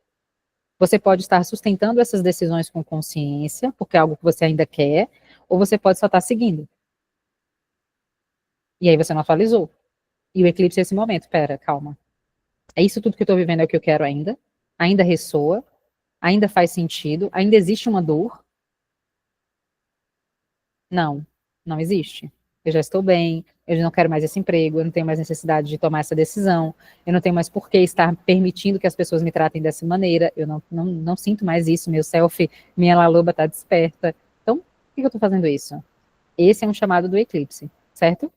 Você pode estar sustentando essas decisões com consciência, porque é algo que você ainda quer, ou você pode só estar seguindo. E aí você não atualizou. E o eclipse é esse momento. Pera, calma. É isso tudo que eu estou vivendo é o que eu quero ainda? Ainda ressoa? Ainda faz sentido? Ainda existe uma dor? Não, não existe. Eu já estou bem, eu já não quero mais esse emprego, eu não tenho mais necessidade de tomar essa decisão, eu não tenho mais por que estar permitindo que as pessoas me tratem dessa maneira, eu não sinto mais isso, meu self, minha Laloba está desperta. Então, por que eu estou fazendo isso? Esse é um chamado do eclipse, certo?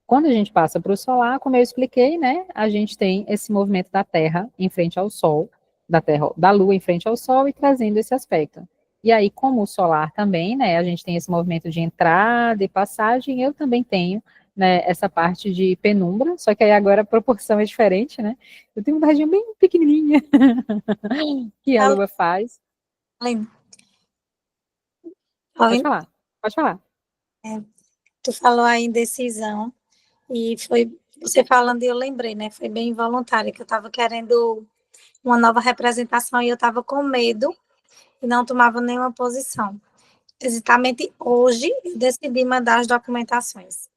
Quando a gente passa para o solar, como eu expliquei, né, a gente tem esse movimento da Terra em frente ao Sol, da Terra, da Lua em frente ao Sol e trazendo esse aspecto. E aí, como o solar também, né, a gente tem esse movimento de entrada e passagem, eu também tenho, né, essa parte de penumbra, só que aí agora a proporção é diferente, né? Eu tenho uma região bem pequenininha que a Lua faz. Aline, Pode falar, pode falar. tu falou aí em decisão, e foi você falando e eu lembrei, né? Foi bem involuntário, que eu estava querendo uma nova representação e eu estava com medo e não tomava nenhuma posição. Exatamente hoje eu decidi mandar as documentações.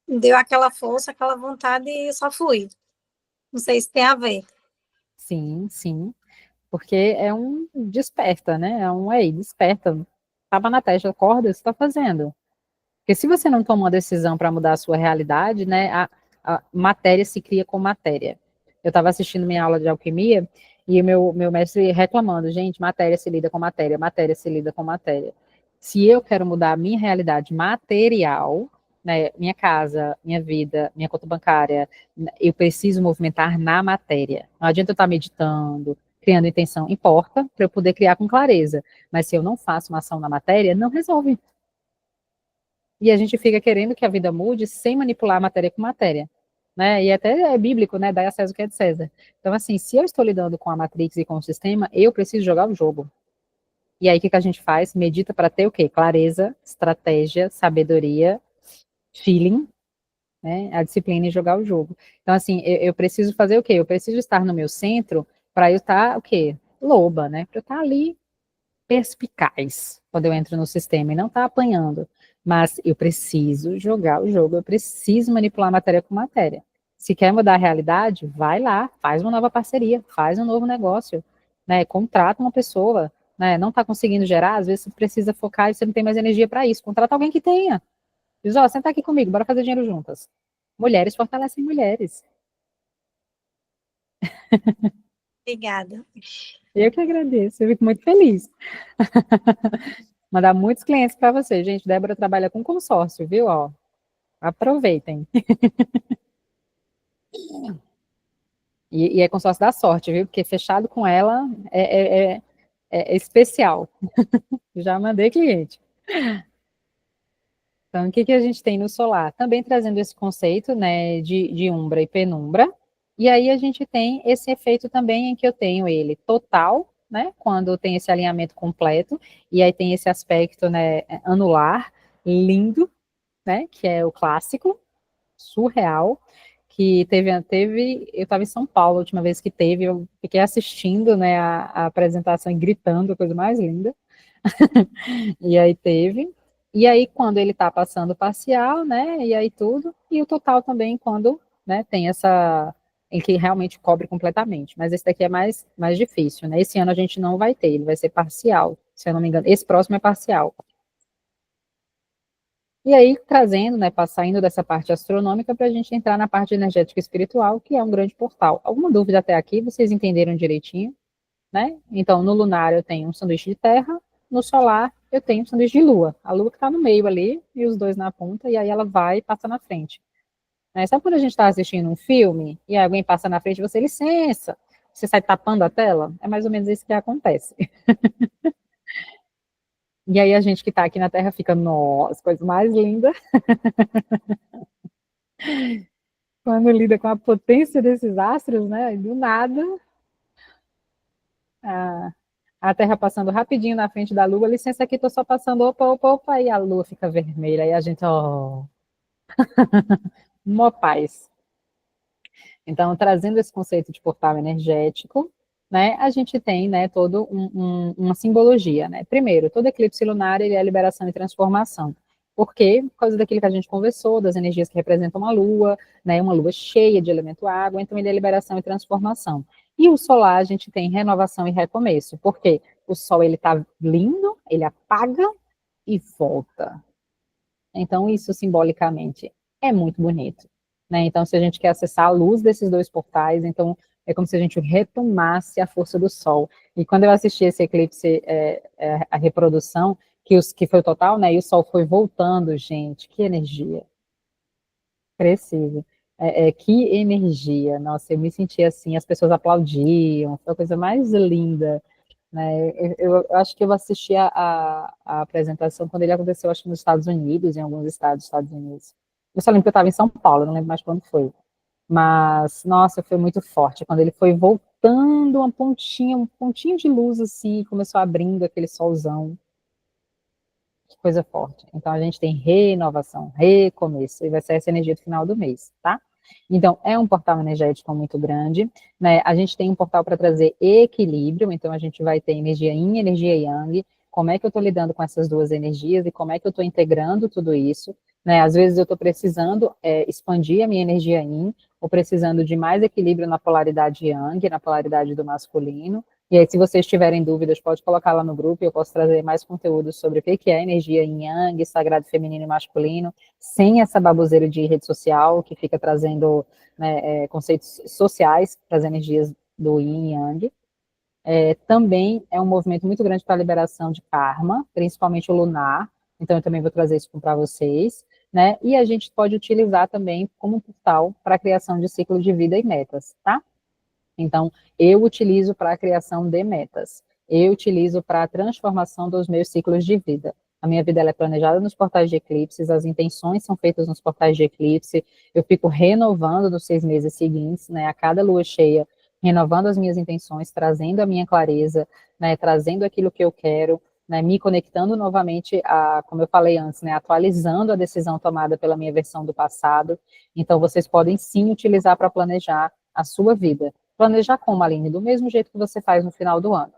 Deu aquela força, aquela vontade e eu só fui. Não sei se tem a ver. Sim, sim. Porque é um desperta, né? É um aí, desperta. Tava na testa, acorda, o que você está fazendo? Porque se você não toma uma decisão para mudar a sua realidade, né, a matéria se cria com matéria. Eu estava assistindo minha aula de alquimia e o meu mestre reclamando, gente, matéria se lida com matéria, matéria se lida com matéria. Se eu quero mudar a minha realidade material, né, minha casa, minha vida, minha conta bancária, eu preciso movimentar na matéria. Não adianta eu estar meditando, criando intenção, importa para eu poder criar com clareza. Mas se eu não faço uma ação na matéria, não resolve. E a gente fica querendo que a vida mude sem manipular a matéria com matéria. Né? E até é bíblico, né? Dai a César o que é de César. Então, assim, se eu estou lidando com a Matrix e com o sistema, eu preciso jogar o jogo. E aí, o que, que a gente faz? Medita para ter o quê? Clareza, estratégia, sabedoria, feeling, né? A disciplina e jogar o jogo. Então, assim, eu preciso fazer o quê? Eu preciso estar no meu centro para eu estar, o quê? Loba, né? Para eu estar ali perspicaz quando eu entro no sistema e não tá apanhando. Mas eu preciso jogar o jogo, eu preciso manipular matéria com matéria. Se quer mudar a realidade, vai lá, faz uma nova parceria, faz um novo negócio, né? Contrata uma pessoa, né? Não está conseguindo gerar, às vezes você precisa focar e você não tem mais energia para isso. Contrata alguém que tenha. Diz, ó, senta aqui comigo, bora fazer dinheiro juntas. Mulheres fortalecem mulheres. Obrigada. Eu que agradeço, eu fico muito feliz. Mandar muitos clientes para você. Gente, Débora trabalha com consórcio, viu? Ó, aproveitem. E é consórcio da sorte, viu? Porque fechado com ela é especial. Já mandei cliente. Então, o que, que a gente tem no solar? Também trazendo esse conceito, né, de umbra e penumbra. E aí a gente tem esse efeito também em que eu tenho ele total, né, quando tem esse alinhamento completo, e aí tem esse aspecto, né, anular, lindo, né, que é o clássico, surreal, que eu estava em São Paulo a última vez que teve, eu fiquei assistindo, né, a apresentação e gritando, a coisa mais linda. E aí teve. E aí, quando ele está passando parcial, né? E aí tudo. E o total também, quando, né, tem essa. Em que realmente cobre completamente. Mas esse daqui é mais difícil, né? Esse ano a gente não vai ter, ele vai ser parcial, se eu não me engano. Esse próximo é parcial. E aí, trazendo, né, saindo dessa parte astronômica para a gente entrar na parte energética e espiritual, que é um grande portal. Alguma dúvida até aqui? Vocês entenderam direitinho? Né? Então, no lunar eu tenho um sanduíche de terra, no solar eu tenho um sanduíche de lua. A lua que está no meio ali, e os dois na ponta, e aí ela vai e passa na frente. Né? Sabe quando a gente está assistindo um filme, e alguém passa na frente, você, licença, você sai tapando a tela? É mais ou menos isso que acontece. E aí a gente que está aqui na Terra fica, nossa, coisa mais linda. Quando lida com a potência desses astros, né? Do nada, a, a Terra passando rapidinho na frente da Lua, licença aqui, tô só passando, opa, opa, opa, e a Lua fica vermelha, e a gente, ó, mó paz. Então, trazendo esse conceito de portal energético, né, a gente tem, né, toda uma simbologia, né. Primeiro, todo eclipse lunar, ele é liberação e transformação. Por quê? Por causa daquilo que a gente conversou, das energias que representam a Lua, né, uma Lua cheia de elemento água, então ele é liberação e transformação. E o solar, a gente tem renovação e recomeço. Por quê? O Sol, ele tá lindo, ele apaga e volta. Então, isso simbolicamente é muito bonito. Né? Então, se a gente quer acessar a luz desses dois portais, então é como se a gente retomasse a força do Sol. E quando eu assisti esse eclipse, a reprodução, que foi o total, né? E o Sol foi voltando, gente, que energia. Preciso. Que energia. Nossa, eu me senti assim, as pessoas aplaudiam, foi a coisa mais linda. Né? Eu acho que eu assisti a apresentação quando ele aconteceu, acho que nos Estados Unidos, em alguns estados dos Estados Unidos. Eu só lembro que eu estava em São Paulo, não lembro mais quando foi. Mas, nossa, foi muito forte. Quando ele foi voltando, um pontinho de luz assim, começou abrindo aquele solzão. Que coisa forte. Então, a gente tem renovação, recomeço, e vai ser essa energia do final do mês, tá? Então, é um portal energético muito grande, né? A gente tem um portal para trazer equilíbrio, então a gente vai ter energia yin, energia yang, como é que eu estou lidando com essas duas energias e como é que eu estou integrando tudo isso, né? Às vezes eu estou precisando expandir a minha energia yin, ou precisando de mais equilíbrio na polaridade yang, na polaridade do masculino, e aí, se vocês tiverem dúvidas, pode colocar lá no grupo e eu posso trazer mais conteúdo sobre o que é energia yin yang, sagrado feminino e masculino, sem essa baboseira de rede social que fica trazendo, né, conceitos sociais para as energias do yin e yang. Também é um movimento muito grande para a liberação de karma, principalmente o lunar, então eu também vou trazer isso para vocês, né? E a gente pode utilizar também como um portal para a criação de ciclo de vida e metas, tá? Então, eu utilizo para a criação de metas. Eu utilizo para a transformação dos meus ciclos de vida. A minha vida ela é planejada nos portais de eclipses, as intenções são feitas nos portais de eclipse, eu fico renovando nos 6 meses seguintes, né, a cada lua cheia, renovando as minhas intenções, trazendo a minha clareza, né, trazendo aquilo que eu quero, né, me conectando novamente a, como eu falei antes, né, atualizando a decisão tomada pela minha versão do passado. Então, vocês podem sim utilizar para planejar a sua vida. Planejar como, Aline? Do mesmo jeito que você faz no final do ano.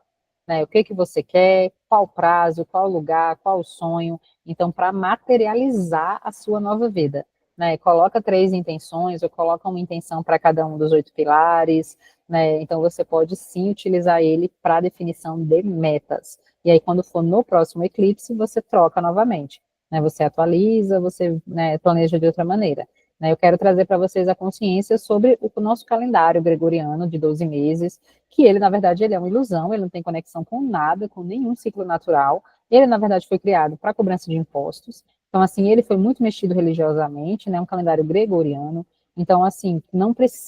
Né? O que você quer, qual prazo, qual lugar, qual sonho. Então, para materializar a sua nova vida. Né? Coloca 3 intenções, ou coloca uma intenção para cada um dos 8 pilares. Né? Então, você pode sim utilizar ele para definição de metas. E aí, quando for no próximo eclipse, você troca novamente. Né? Você atualiza, você, né, planeja de outra maneira. Eu quero trazer para vocês a consciência sobre o nosso calendário gregoriano de 12 meses, que ele, na verdade, ele é uma ilusão, ele não tem conexão com nada, com nenhum ciclo natural. Ele, na verdade, foi criado para cobrança de impostos. Então, assim, ele foi muito mexido religiosamente, né? Um calendário gregoriano. Então, assim,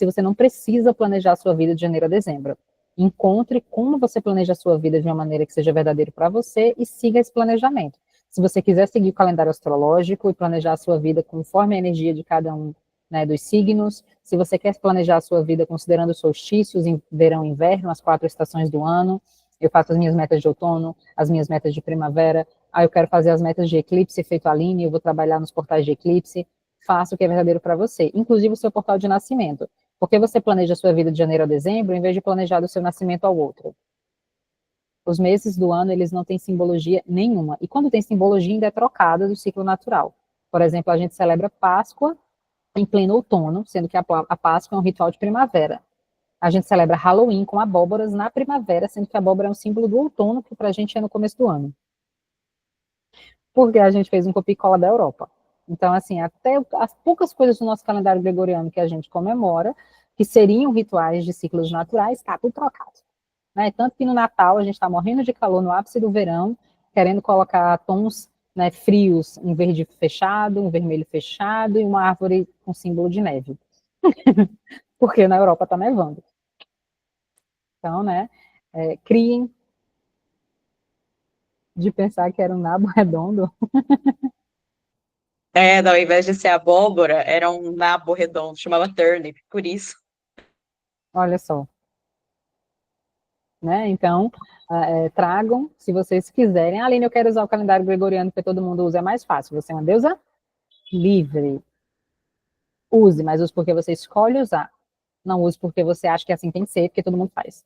você não precisa planejar a sua vida de janeiro a dezembro. Encontre como você planeja a sua vida de uma maneira que seja verdadeira para você e siga esse planejamento. Se você quiser seguir o calendário astrológico e planejar a sua vida conforme a energia de cada um, né, dos signos, se você quer planejar a sua vida considerando os solstícios, em verão e inverno, as 4 estações do ano, eu faço as minhas metas de outono, as minhas metas de primavera, eu quero fazer as metas de eclipse, feito Aline, eu vou trabalhar nos portais de eclipse, faça o que é verdadeiro para você, inclusive o seu portal de nascimento. Porque você planeja a sua vida de janeiro a dezembro, em vez de planejar do seu nascimento ao outro? Os meses do ano, eles não têm simbologia nenhuma. E quando tem simbologia, ainda é trocada do ciclo natural. Por exemplo, a gente celebra Páscoa em pleno outono, sendo que a Páscoa é um ritual de primavera. A gente celebra Halloween com abóboras na primavera, sendo que a abóbora é um símbolo do outono, que para a gente é no começo do ano. Porque a gente fez um copia e cola da Europa. Então, assim, até as poucas coisas do nosso calendário gregoriano que a gente comemora, que seriam rituais de ciclos naturais, está tudo trocado. Né? Tanto que no Natal a gente está morrendo de calor no ápice do verão, querendo colocar tons, né, frios, um verde fechado, um vermelho fechado e uma árvore com símbolo de neve. Porque na Europa está nevando. Então, né, criem de pensar que era um nabo redondo. Ao invés de ser abóbora, era um nabo redondo, chamava turnip, por isso. Olha só. Né? Então, tragam, se vocês quiserem. Aline, eu quero usar o calendário gregoriano, porque todo mundo usa, é mais fácil. Você é uma deusa livre. Use, mas use porque você escolhe usar. Não use porque você acha que assim tem que ser, porque todo mundo faz.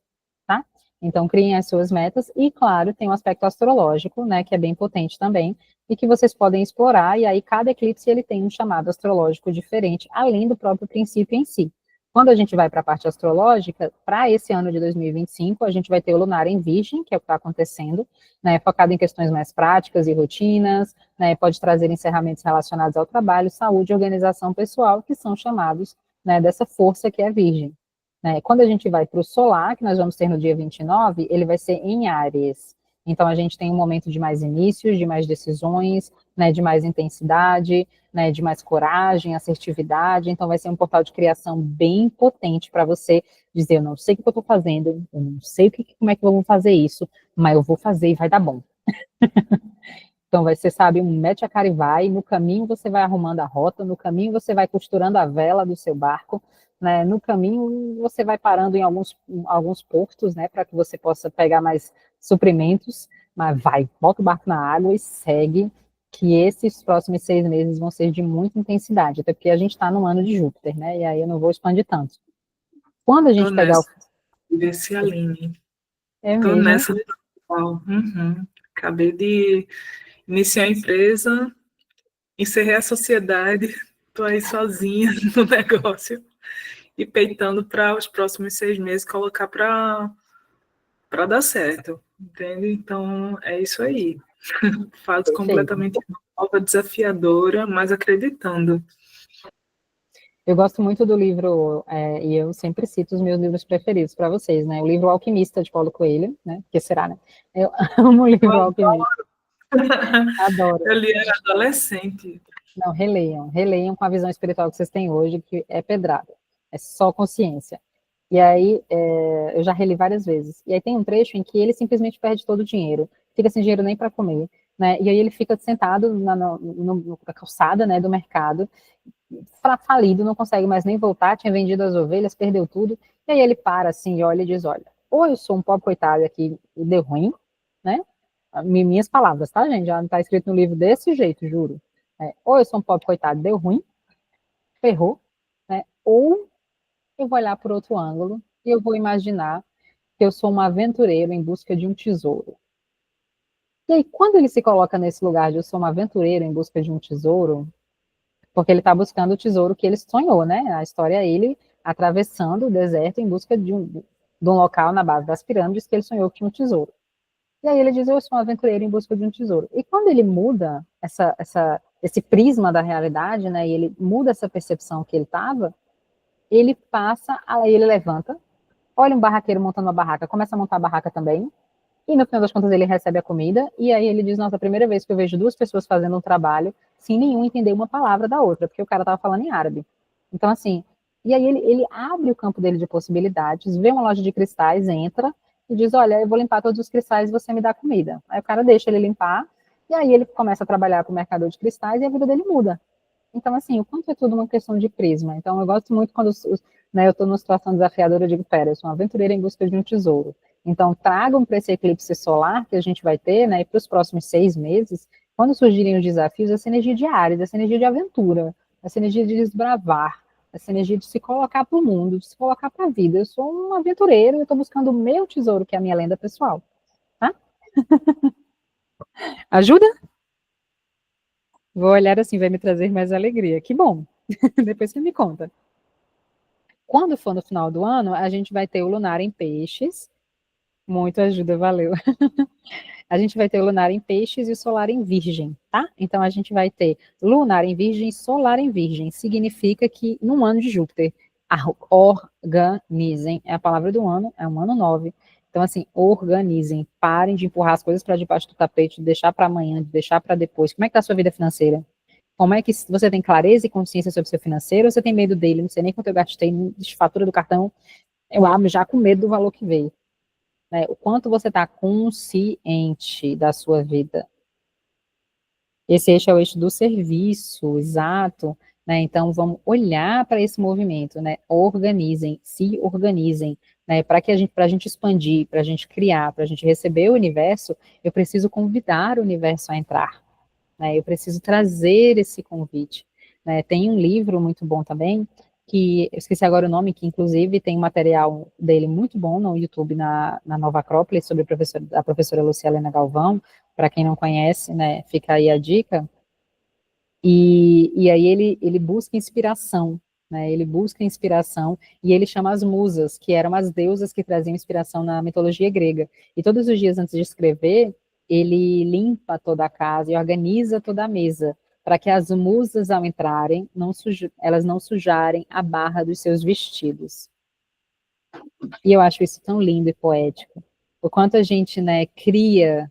Tá? Então, criem as suas metas e, claro, tem um aspecto astrológico, né, que é bem potente também, e que vocês podem explorar, e aí cada eclipse ele tem um chamado astrológico diferente, além do próprio princípio em si. Quando a gente vai para a parte astrológica, para esse ano de 2025, a gente vai ter o lunar em Virgem, que é o que está acontecendo, né, focado em questões mais práticas e rotinas, né, pode trazer encerramentos relacionados ao trabalho, saúde e organização pessoal, que são chamados, né, dessa força que é Virgem. Né? Quando a gente vai para o solar, que nós vamos ter no dia 29, ele vai ser em Áries. Então, a gente tem um momento de mais inícios, de mais decisões, né, de mais intensidade, né, de mais coragem, assertividade. Então, vai ser um portal de criação bem potente para você dizer, eu não sei o que eu estou fazendo, eu não sei como é que eu vou fazer isso, mas eu vou fazer e vai dar bom. Então, vai ser, sabe, um mete a cara e vai, no caminho você vai arrumando a rota, no caminho você vai costurando a vela do seu barco, né, no caminho você vai parando em alguns portos, né, para que você possa pegar mais suprimentos, mas vai, bota o barco na água e segue, que esses próximos 6 meses vão ser de muita intensidade, até porque a gente está no ano de Júpiter, né, e aí eu não vou expandir tanto. Quando a gente pegar o... Desse Aline. É Tô mesmo? nessa. Uhum. Acabei de iniciar a empresa, encerrei a sociedade, tô aí sozinha no negócio e peitando para os próximos 6 meses colocar para dar certo, entende? Então é isso aí. Fase Perfeito. completamente nova, desafiadora, mas acreditando. Eu gosto muito do livro, e eu sempre cito os meus livros preferidos para vocês, né? O livro O Alquimista, de Paulo Coelho, né? Que será, né? Eu amo o livro O Alquimista. Adoro. Eu li era adolescente. Não, releiam com a visão espiritual que vocês têm hoje, que é pedrada, é só consciência. E aí, eu já reli várias vezes. E aí tem um trecho em que ele simplesmente perde todo o dinheiro, fica sem dinheiro nem para comer, né? E aí ele fica sentado na calçada, né, do mercado, falido, não consegue mais nem voltar, tinha vendido as ovelhas, perdeu tudo. E aí ele para assim e olha e diz, olha, ou eu sou um pobre coitado aqui e deu ruim, né? Minhas palavras, tá, gente? Já não está escrito no livro desse jeito, juro. Ou eu sou um pobre coitado, deu ruim, ferrou, né? Ou eu vou olhar por outro ângulo e eu vou imaginar que eu sou um aventureiro em busca de um tesouro. E aí, quando ele se coloca nesse lugar de eu sou um aventureiro em busca de um tesouro, porque ele está buscando o tesouro que ele sonhou, né? A história é ele atravessando o deserto em busca de um local na base das pirâmides que ele sonhou que tinha um tesouro. E aí ele diz, eu sou um aventureiro em busca de um tesouro. E quando ele muda esse prisma da realidade, né, e ele muda essa percepção que ele estava, ele passa, aí ele levanta, olha um barraqueiro montando uma barraca, começa a montar a barraca também, e no final das contas ele recebe a comida, e aí ele diz, nossa, a primeira vez que eu vejo 2 pessoas fazendo um trabalho, sem nenhum entender uma palavra da outra, porque o cara estava falando em árabe. Então, assim, e aí ele abre o campo dele de possibilidades, vê uma loja de cristais, entra, e diz, olha, eu vou limpar todos os cristais e você me dá comida. Aí o cara deixa ele limpar, e aí ele começa a trabalhar com o mercador de cristais, e a vida dele muda. Então, assim, o quanto é tudo uma questão de prisma. Então, eu gosto muito quando né, eu estou numa situação desafiadora, eu digo, pera, eu sou uma aventureira em busca de um tesouro. Então, tragam para esse eclipse solar que a gente vai ter, né, e para os próximos 6 meses, quando surgirem os desafios, essa energia de Áries, essa energia de aventura, essa energia de desbravar, essa energia de se colocar para o mundo, de se colocar para a vida. Eu sou um aventureiro e eu estou buscando o meu tesouro, que é a minha lenda pessoal. Tá? Ajuda? Vou olhar assim, vai me trazer mais alegria. Que bom. Depois você me conta. Quando for no final do ano, a gente vai ter o lunar em peixes. Muito ajuda, valeu. A gente vai ter o lunar em peixes e o solar em virgem, tá? Então a gente vai ter lunar em virgem e solar em virgem. Significa que num ano de Júpiter, organizem, é a palavra do ano, é um ano 9. Então, assim, organizem, parem de empurrar as coisas para debaixo do tapete, de deixar para amanhã, de deixar para depois. Como é que tá a sua vida financeira? Como é que você tem clareza e consciência sobre o seu financeiro, ou você tem medo dele? Não sei nem quanto eu gastei, fatura do cartão, eu abro já com medo do valor que veio. Né? O quanto você está consciente da sua vida. Esse eixo é o eixo do serviço, exato. Né? Então, vamos olhar para esse movimento, né? Organizem, se organizem. Né? Para a gente expandir, para a gente criar, para a gente receber o universo, eu preciso convidar o universo a entrar. Né? Eu preciso trazer esse convite. Né? Tem um livro muito bom também, que eu esqueci agora o nome, que inclusive tem um material dele muito bom no YouTube, na Nova Acrópole, sobre a professora Luciana Galvão. Para quem não conhece, né, fica aí a dica. E aí ele busca inspiração, né? Ele busca inspiração e ele chama as musas, que eram as deusas que traziam inspiração na mitologia grega. E todos os dias antes de escrever, ele limpa toda a casa e organiza toda a mesa, para que as musas, ao entrarem, elas não sujarem a barra dos seus vestidos. E eu acho isso tão lindo e poético. O quanto a gente, né, cria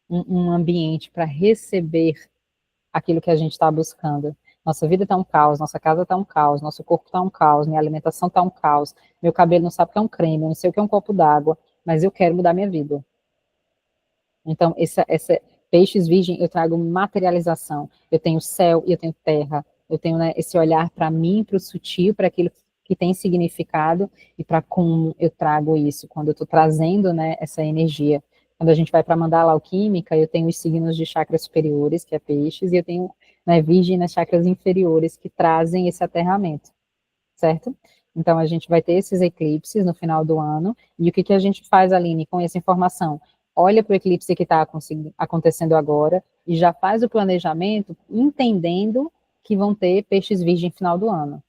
um ambiente para receber aquilo que a gente está buscando. Nossa vida está um caos, nossa casa está um caos, nosso corpo está um caos, minha alimentação está um caos, meu cabelo não sabe o que é um creme, eu não sei o que é um copo d'água, mas eu quero mudar minha vida. Então, essa peixes virgem, eu trago materialização. Eu tenho céu e eu tenho terra. Eu tenho, né, esse olhar para mim, para o sutil, para aquilo que tem significado e para como eu trago isso, quando eu estou trazendo, né, essa energia. Quando a gente vai para a mandala alquímica, eu tenho os signos de chakras superiores, que é peixes, e eu tenho, né, virgem nas chakras inferiores, que trazem esse aterramento, certo? Então, a gente vai ter esses eclipses no final do ano, e o que a gente faz, Aline, com essa informação? Olha para o eclipse que está acontecendo agora, e já faz o planejamento, entendendo que vão ter peixes virgem no final do ano.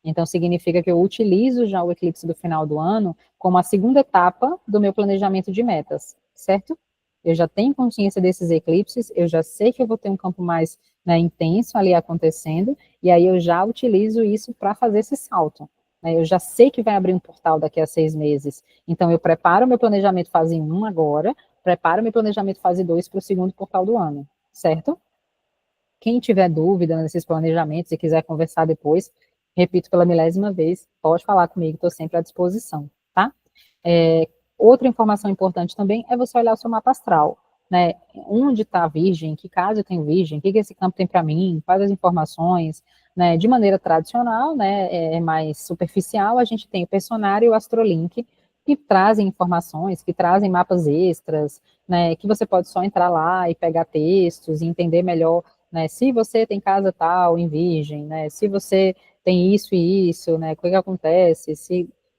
Então, significa que eu utilizo já o eclipse do final do ano como a segunda etapa do meu planejamento de metas, certo? Eu já tenho consciência desses eclipses, eu já sei que eu vou ter um campo mais, né, intenso ali acontecendo, e aí eu já utilizo isso para fazer esse salto. Né? Eu já sei que vai abrir um portal daqui a 6 meses, então eu preparo meu planejamento fase 1 agora, preparo meu planejamento fase 2 para o segundo portal do ano, certo? Quem tiver dúvida nesses planejamentos e quiser conversar depois, repito pela milésima vez, pode falar comigo, estou sempre à disposição, tá? Outra informação importante também é você olhar o seu mapa astral, né? Onde está a Virgem, que casa eu tenho Virgem, o que esse campo tem para mim, quais as informações, né? De maneira tradicional, né? Mais superficial, a gente tem o Personário e o Astrolink, que trazem informações, que trazem mapas extras, né? Que você pode só entrar lá e pegar textos e entender melhor, né? Se você tem casa tal em Virgem, né? Se você tem isso e isso, né? O que acontece?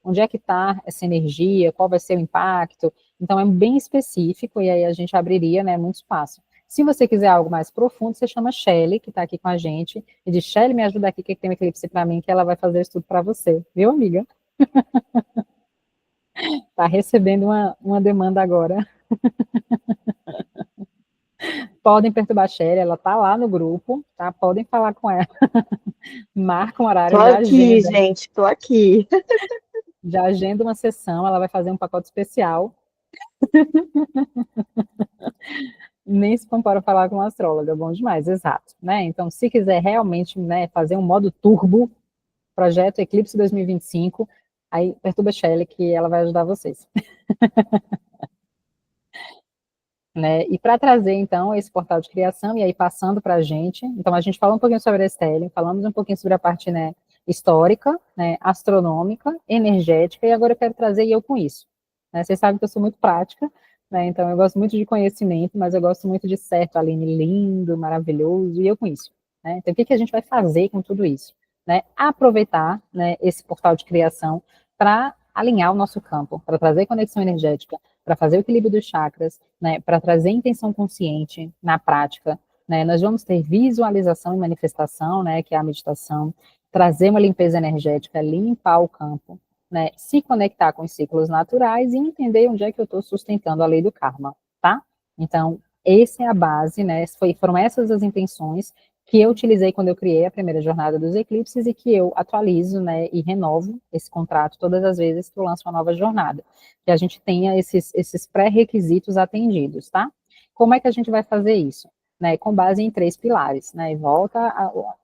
Onde é que está essa energia? Qual vai ser o impacto? Então é bem específico e aí a gente abriria, né, muito espaço. Se você quiser algo mais profundo, você chama Shelly, que está aqui com a gente, e diz, Shelly, me ajuda aqui, que tem um eclipse para mim, que ela vai fazer isso tudo para você. Viu, amiga? Está recebendo uma demanda agora. Podem perturbar a Shelly, ela está lá no grupo, tá? Podem falar com ela. Marca um horário, Tô aqui, gente, tô aqui. já agenda uma sessão, ela vai fazer um pacote especial. Nem se compara falar com uma astróloga, bom demais, exato, né? Então, se quiser realmente, né, fazer um modo turbo, projeto Eclipse 2025, aí perturba a Shelly que ela vai ajudar vocês. Né? E para trazer, então, esse portal de criação, e aí passando para a gente, então a gente falou um pouquinho sobre a Stellium, falamos um pouquinho sobre a parte, né, histórica, né, astronômica, energética, e agora eu quero trazer eu com isso. Né? Vocês sabem que eu sou muito prática, né, então eu gosto muito de conhecimento, mas eu gosto muito de certo, Aline, lindo, maravilhoso, e eu com isso. Né? Então, o que a gente vai fazer com tudo isso? Né? Aproveitar, né, esse portal de criação para alinhar o nosso campo, para trazer conexão energética, para fazer o equilíbrio dos chakras, né, para trazer intenção consciente na prática, né, nós vamos ter visualização e manifestação, né, que é a meditação, trazer uma limpeza energética, limpar o campo, né, se conectar com os ciclos naturais e entender onde é que eu estou sustentando a lei do karma, tá? Então, essa é a base, né, foram essas as intenções que eu utilizei quando eu criei a primeira jornada dos eclipses e que eu atualizo, né, e renovo esse contrato todas as vezes que eu lanço uma nova jornada, que a gente tenha esses pré-requisitos atendidos, tá? Como é que a gente vai fazer isso? Né, com base em 3 pilares, né, e volta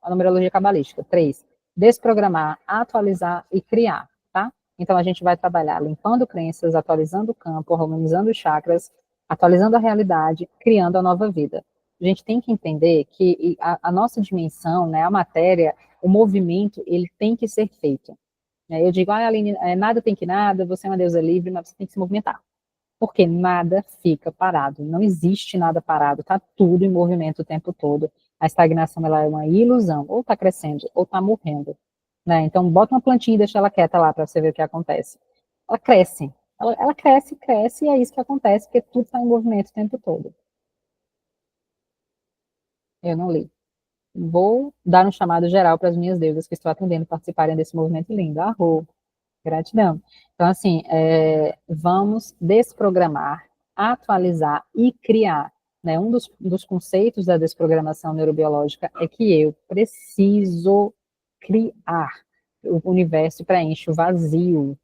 a numerologia cabalística, 3, desprogramar, atualizar e criar, tá? Então a gente vai trabalhar limpando crenças, atualizando o campo, harmonizando os chakras, atualizando a realidade, criando a nova vida. A gente tem que entender que a nossa dimensão, né, a matéria, o movimento, ele tem que ser feito. Né? Eu digo, Aline, nada tem que nada, você é uma deusa livre, mas você tem que se movimentar. Porque nada fica parado, não existe nada parado, está tudo em movimento o tempo todo. A estagnação ela é uma ilusão, ou está crescendo, ou está morrendo. Né? Então, bota uma plantinha e deixa ela quieta lá para você ver o que acontece. Ela cresce, ela cresce, cresce, e é isso que acontece, porque tudo está em movimento o tempo todo. Eu não li. Vou dar um chamado geral para as minhas deusas que estou atendendo participarem desse movimento lindo. Arro, gratidão. Então, assim, vamos desprogramar, atualizar e criar. Né? Um dos conceitos da desprogramação neurobiológica é que eu preciso criar. O universo preenche o vazio.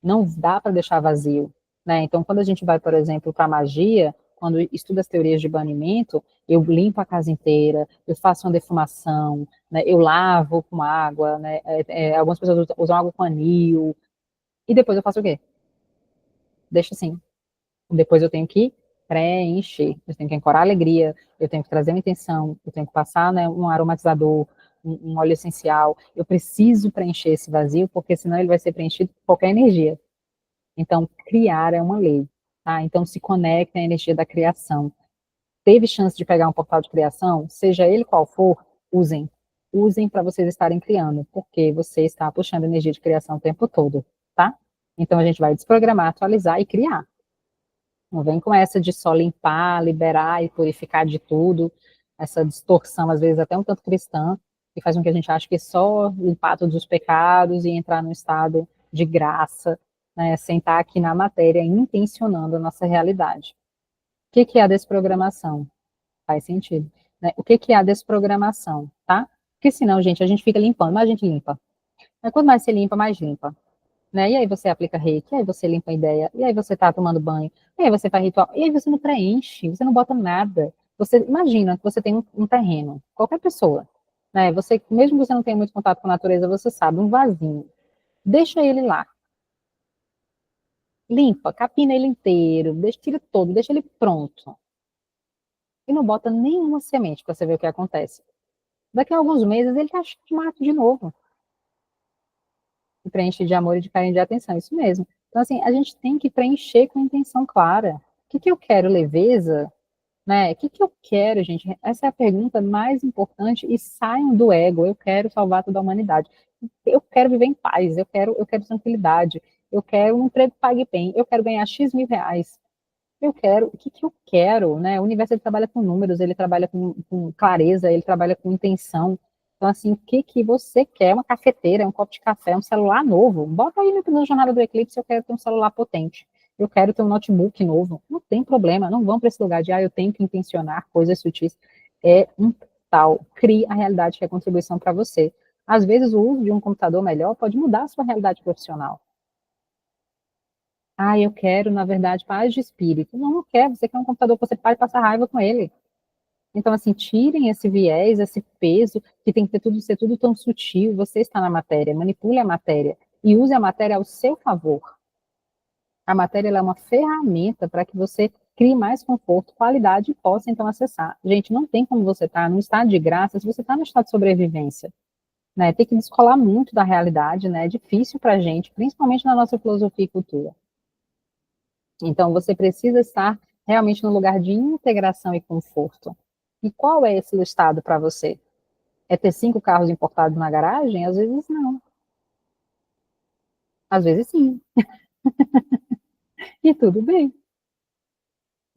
Não dá para deixar vazio. Né? Então, quando a gente vai, por exemplo, para a magia, quando estuda as teorias de banimento, eu limpo a casa inteira, eu faço uma defumação, né? Eu lavo com água, né? Algumas pessoas usam água com anil, e depois eu faço o quê? Deixo assim. Depois eu tenho que preencher, eu tenho que ancorar a alegria, eu tenho que trazer uma intenção, eu tenho que passar, né, um aromatizador, um óleo essencial, eu preciso preencher esse vazio, porque senão ele vai ser preenchido por qualquer energia. Então, criar é uma lei, tá? Então, se conecta à energia da criação. Teve chance de pegar um portal de criação, seja ele qual for, usem. Usem para vocês estarem criando, porque você está puxando energia de criação o tempo todo, tá? Então, a gente vai desprogramar, atualizar e criar. Não vem com essa de só limpar, liberar e purificar de tudo, essa distorção, às vezes até um tanto cristã, que faz com que a gente ache que é só limpar todos os pecados e entrar num estado de graça, né, sem estar aqui na matéria, intencionando a nossa realidade. O que é a desprogramação? Faz sentido. Né? O que é a desprogramação, tá? Porque senão, gente, a gente fica limpando, mas a gente limpa. Mas quanto mais você limpa, mais limpa. Né? E aí você aplica reiki, e aí você limpa a ideia, e aí você tá tomando banho, e aí você faz ritual, e aí você não preenche, você não bota nada. Você imagina que você tem um terreno, qualquer pessoa, né? Você, mesmo que você não tenha muito contato com a natureza, você sabe, um vasinho. Deixa ele lá. Limpa, capina ele inteiro, tira todo, deixa ele pronto. E não bota nenhuma semente para você ver o que acontece. Daqui a alguns meses ele tá cheio de mato de novo. E preenche de amor e de carinho e de atenção, isso mesmo. Então, assim, a gente tem que preencher com intenção clara. O que eu quero? Leveza? Né? O que eu quero, gente? Essa é a pergunta mais importante e saiam do ego. Eu quero salvar toda a humanidade. Eu quero viver em paz, eu quero tranquilidade, eu quero um emprego que pague bem, eu quero ganhar X mil reais. Eu quero, o que eu quero, né? O universo ele trabalha com números, ele trabalha com clareza, ele trabalha com intenção. Então, assim, o que você quer? Uma cafeteira, um copo de café, um celular novo? Bota aí no Jornada do Eclipse, eu quero ter um celular potente. Eu quero ter um notebook novo. Não tem problema, não vão para esse lugar de, eu tenho que intencionar coisas sutis. É um tal, crie a realidade que é contribuição para você. Às vezes, o uso de um computador melhor pode mudar a sua realidade profissional. Eu quero, na verdade, paz de espírito. Não, não quer. Você quer um computador que você pode passar raiva com ele. Então, assim, tirem esse viés, esse peso, que tem que ser tudo tão sutil. Você está na matéria, manipule a matéria e use a matéria ao seu favor. A matéria ela é uma ferramenta para que você crie mais conforto, qualidade e possa, então, acessar. Gente, não tem como você estar num estado de graça se você está no estado de sobrevivência. Né? Tem que descolar muito da realidade, né? É difícil para a gente, principalmente na nossa filosofia e cultura. Então, você precisa estar realmente num lugar de integração e conforto. E qual é esse estado para você? É ter 5 carros importados na garagem? Às vezes não. Às vezes sim. E tudo bem.